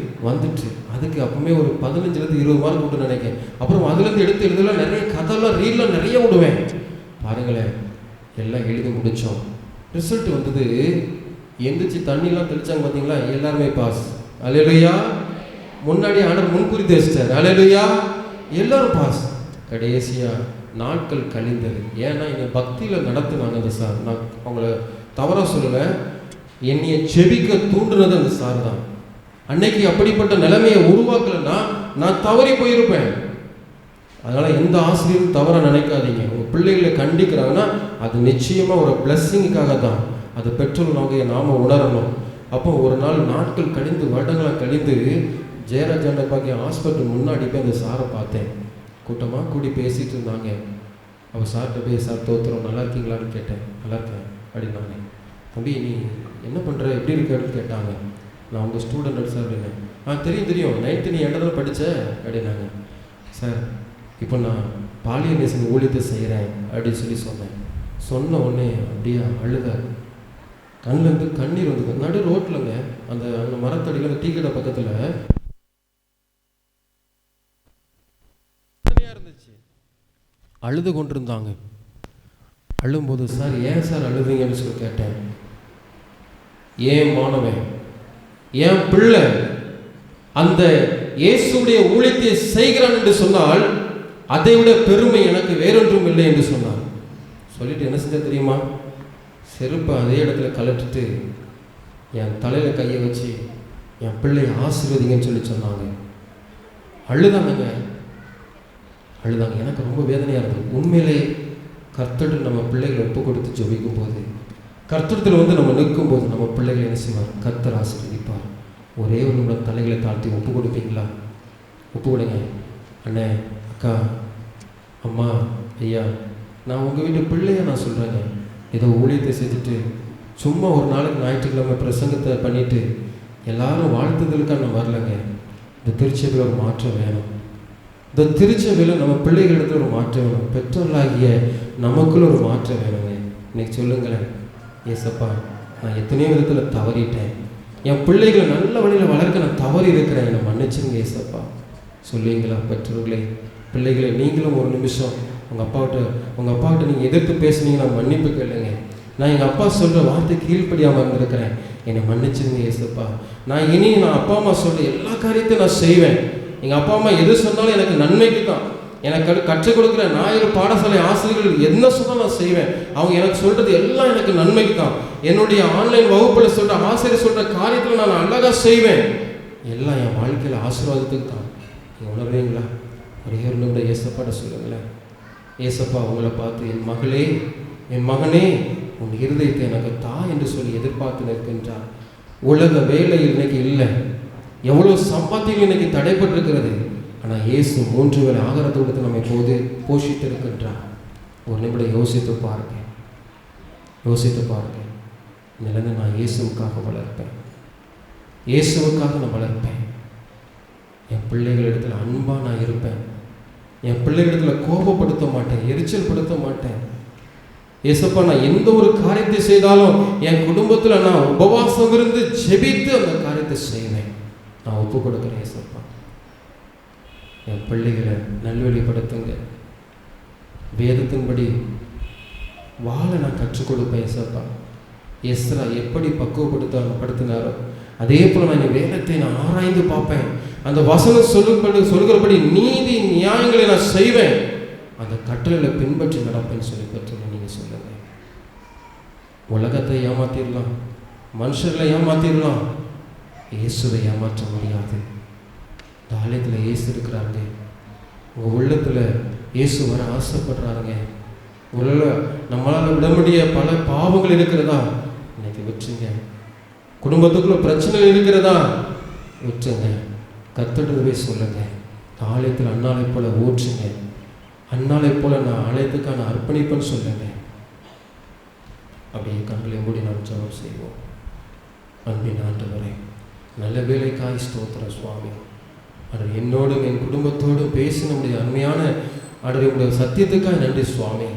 வந்துட்டு. அதுக்கு அப்பவுமே ஒரு 15 20 மார்க் விட்டு நினைக்கிறேன். அப்புறம் அதுலேருந்து எடுத்து எழுதலாம், நிறைய கதைலாம் ரீல்லாம் நிறைய விடுவேன். பாருங்களேன், எல்லாம் எழுதி முடித்தோம். ரிசல்ட் வந்தது. எந்திரிச்சு தண்ணிலாம் தெளிச்சாங்க பார்த்தீங்களா, எல்லாருமே பாஸ். அல்லேலூயா. முன்னாடி ஆண்டவர் முன்குறித்து வச்சிட்டார். அல்லேலூயா. எல்லாரும் பாஸ். கடைசியாக நாட்கள் கழிந்தது. ஏன்னா என்னை பக்தியில் நடத்துனாங்க அந்த சார். நான் அவங்கள தவறாக சொல்லலை, என்னைய செபிக்க தூண்டுனது அந்த சார் தான். அன்னைக்கு அப்படிப்பட்ட நிலைமையை உருவாக்கலைன்னா நான் தவறி போயிருப்பேன். அதனால் எந்த ஆசிரியரும் தவறாக நினைக்காதீங்க. உங்கள் பிள்ளைகளை கண்டிக்கிறாங்கன்னா அது நிச்சயமாக ஒரு பிளஸ்ஸிங்காக தான். அது பெற்றோர் நாம உணரணும். அப்போ ஒரு நாள் நாட்கள் கழிந்து வருடங்களாக கழிந்து ஜெயராஜாண்ட பார்க்க ஹாஸ்பிட்டல் முன்னாடி போய் அந்த சாரை பார்த்தேன். கூட்டமாக கூடி பேசிகிட்டு இருந்தாங்க. அவர் சார்கிட்ட போய், சார் தோத்துறோம், நல்லா இருக்கீங்களான்னு கேட்டேன். நல்லா இருக்கேன் அப்படின்னாங்க. தம்பி நீ என்ன பண்ணுற, எப்படி இருக்க அப்படின்னு கேட்டாங்க. நான் உங்கள் ஸ்டூடெண்ட் சார் அப்படின்னேன். தெரியும் 9th நீ என்ன தானே படித்த அப்படின்னாங்க. சார் இப்போ நான் பாலியல் நேசன் ஊழியத்தை செய்கிறேன் அப்படின்னு சொன்னேன். சொன்ன உடனே அப்படியே அழுதார். கண்ணிலேருந்து கண்ணீர் வந்து நடு ரோட்லங்க, அந்த அந்த மரத்தடியில் அந்த டீ கடை பக்கத்தில் இருந்துச்சு. அழுது கொண்டிருந்தாங்க. அழும்போது, சார் ஏன் சார் அழுதுங்கன்னு சொல்லி கேட்டேன். ஏன் மாணவன், என் பிள்ளை அந்த இயேசுடைய ஊழியத்தை செய்கிறான் என்று சொன்னால் அதை விட பெருமை எனக்கு வேறொன்றும் இல்லை என்று சொன்னார். சொல்லிட்டு என்ன செஞ்ச தெரியுமா, செருப்பை அதே இடத்துல கலட்டிட்டு என் தலையில் கையை வச்சு என் பிள்ளையை ஆசீர்வதிங்கன்னு சொன்னாங்க. அழுதாங்க. எனக்கு ரொம்ப வேதனையாக இருந்தது. உண்மையிலே கர்த்தர் நம்ம பிள்ளைகளை ஒப்பு கொடுத்து ஜெபிக்கும் போது, கர்த்தத்தில் வந்து நம்ம நிற்கும் போது நம்ம பிள்ளைகளை என்ன செய்வார், கர்த்தர் ஆசீர்வதிப்பார். ஒரே ஒரு நிமிடம் தலைகளை தாழ்த்தி ஒப்பு கொடுப்பீங்களா? ஒப்பு கொடுங்க. அண்ணே, அக்கா, அம்மா, ஐயா, நான் உங்கள் வீட்டு பிள்ளைய நான் சொல்கிறேங்க. ஏதோ ஊழியத்தை செஞ்சுட்டு சும்மா ஒரு நாளைக்கு ஞாயிற்றுக்கிழமை பிரசங்கத்தை பண்ணிவிட்டு எல்லாரும் வாழ்த்துதலுக்காக நான் வரலைங்க. இந்த திருச்சபையில் ஒரு மாற்றம் வேணும். இந்த திருச்சபையில் நம்ம பிள்ளைகளிடத்தில் ஒரு மாற்றம் வேணும். பெற்றோர்களாகிய நமக்குள்ள ஒரு மாற்றம் வேணுங்க. இன்னைக்கு சொல்லுங்களேன், ஏசப்பா நான் எத்தனையோ விதத்தில் தவறிட்டேன், என் பிள்ளைகளை நல்ல வழியில் வளர்க்க நான் தவறி இருக்கிறேன், என்னை மன்னிச்சுங்க ஏசப்பா சொல்லுவீங்களா? பெற்றோர்களே, பிள்ளைகளை நீங்களும் ஒரு நிமிஷம் உங்கள் அப்பாக்கிட்ட நீங்கள் எதிர்த்து பேசுனீங்கன்னா மன்னிப்பு கேளுங்க. நான் எங்கள் அப்பா சொல்கிற வார்த்தை கீழ்ப்படியாமல் இருந்திருக்கிறேன், என்னை மன்னிச்சுங்க ஏசப்பா. நான் அப்பா அம்மா சொல்கிற எல்லா காரியத்தையும் நான் செய்வேன். எங்கள் அப்பா அம்மா எது சொன்னாலும் எனக்கு நன்மைக்கு தான். எனக்கு கற்றுக் கொடுக்குற ஞாயிறு பாடசாலை ஆசிரியர்கள் என்ன சொன்னாலும் நான் செய்வேன். அவங்க எனக்கு சொல்கிறது எல்லாம் எனக்கு நன்மைக்கு தான். என்னுடைய ஆன்லைன் வகுப்பில் சொல்கிற ஆசிரியர் சொல்கிற காரியத்தில் நான் அழகாக செய்வேன். எல்லாம் என் வாழ்க்கையில் ஆசீர்வாதத்துக்கு தான். நீங்கள் உணர்வீங்களா? ஒரே ஒரு நிமிடம் ஏசப்பாட்ட சொல்லுங்களேன். ஏசப்பா உங்களை பார்த்து, என் மகளே, என் மகனே, உன் இருதயத்தை எனக்கு தா என்று சொல்லி எதிர்பார்த்து நிற்கின்றார். உலக வேலையில் இன்னைக்கு இல்லை, எவ்வளோ சம்பாத்தியம் இன்னைக்கு தடைப்பட்டிருக்கிறது. ஆனால் இயேசு 3 வேளை ஆகாரத்தை கொடுத்து நம்ம இப்போது போஷித்து இருக்கின்றார். ஒரு நிமிடம் யோசித்து பாருங்க. நிலந்து நான் இயேசுவுக்காக வளர்ப்பேன், இயேசுவுக்காக நான் வளர்ப்பேன். என் பிள்ளைகளிடத்தில் அன்பாக நான் இருப்பேன். என் பிள்ளைகளிடத்தில் கோபப்படுத்த மாட்டேன், எரிச்சல் படுத்த மாட்டேன். ஏசப்பா நான் எந்த ஒரு காரியத்தை செய்தாலும் என் குடும்பத்தில் நான் உபவாசம் இருந்து ஜெபித்து அந்த காரியத்தை செய்வேன். நான் ஒப்பு கொடுக்குறேன் ஏசப்பா. என் பிள்ளைகளை நல்வழிப்படுத்துங்க. வேதத்தின்படி வாழ நான் கற்றுக் கொடுப்பேன் ஏசப்பா. எஸ்ரா எப்படி பக்குவப்படுத்தினாரோ அதே போல் நான் வேதத்தை நான் ஆராய்ந்து பார்ப்பேன். அந்த வசனம் சொல்லுகிறபடி நீதி நியாயங்களை நான் செய்வேன். அந்த கட்டளைகளை பின்பற்றி நடப்பேன்னு சொல்லி பற்றி நீங்கள் சொல்லுங்க. உலகத்தை ஏமாத்திடலாம், மனுஷர்களை ஏமாத்திடலாம், இயேசுவை ஏமாற்ற முடியாது. இந்த ஆலயத்தில் இயேசு இருக்கிறாங்க. உங்கள் உள்ளத்தில் இயேசு வர ஆசைப்படுறாருங்க. உங்களில் நம்மளால் விட முடிய பல பாவங்கள் இருக்கிறதா, இன்னைக்கு விட்டுருங்க. குடும்பத்துக்குள்ள பிரச்சனை இருக்கிறதா, விட்டுருங்க. கத்துடுவே சொல்லுங்க. ஆலயத்தில் அன்னாலை போல ஊற்றுங்க. அன்னாலை போல நான் ஆலயத்துக்கான அர்ப்பணிப்பேன்னு சொல்லுங்க. அப்படியே கண்களை மூடி நாம் ஜெபம் செய்வோம். அன்பின் ஆண்டவரே, நல்ல வேலைக்காய் ஸ்தோத்திரம் சுவாமி. அவர் என்னோடும் என் குடும்பத்தோடும் பேசி நம்முடைய அருமையான உடைய சத்தியத்துக்காக நன்றி சுவாமி.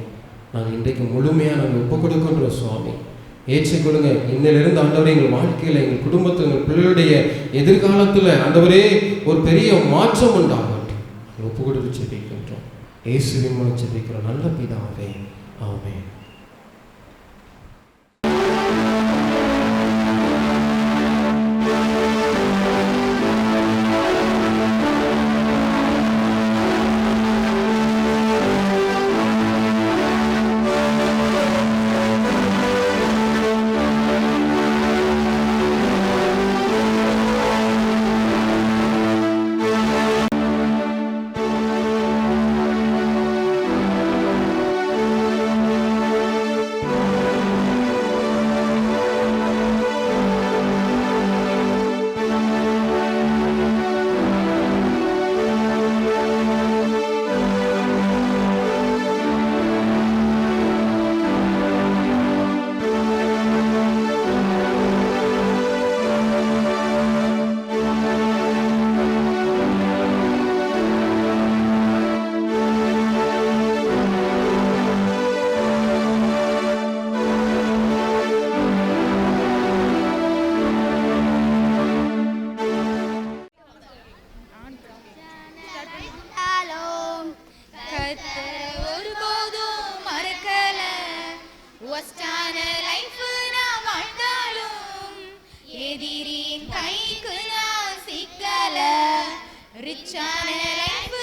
நாங்கள் இன்றைக்கு முழுமையாக நாங்கள் ஒப்பு கொடுக்கின்றோம் சுவாமி. ஏற்றுக்கொள்ளுங்க. இன்னிலிருந்து ஆண்டவரே எங்கள் வாழ்க்கையில், எங்கள் குடும்பத்தில், எங்கள் பிள்ளைகளுடைய எதிர்காலத்தில் ஆண்டவரே ஒரு பெரிய மாற்றம் உண்டாகட்டும். நாங்கள் ஒப்பு கொடுத்து ஜெபிக்கின்றோம். இயேசுவின் மூலம் ஜெபிக்கிறோம் நல்ல பிதாவே, ஆமென். எதிரின் கைக்கு நான் சிக்கல ரிச்சான லைஃப்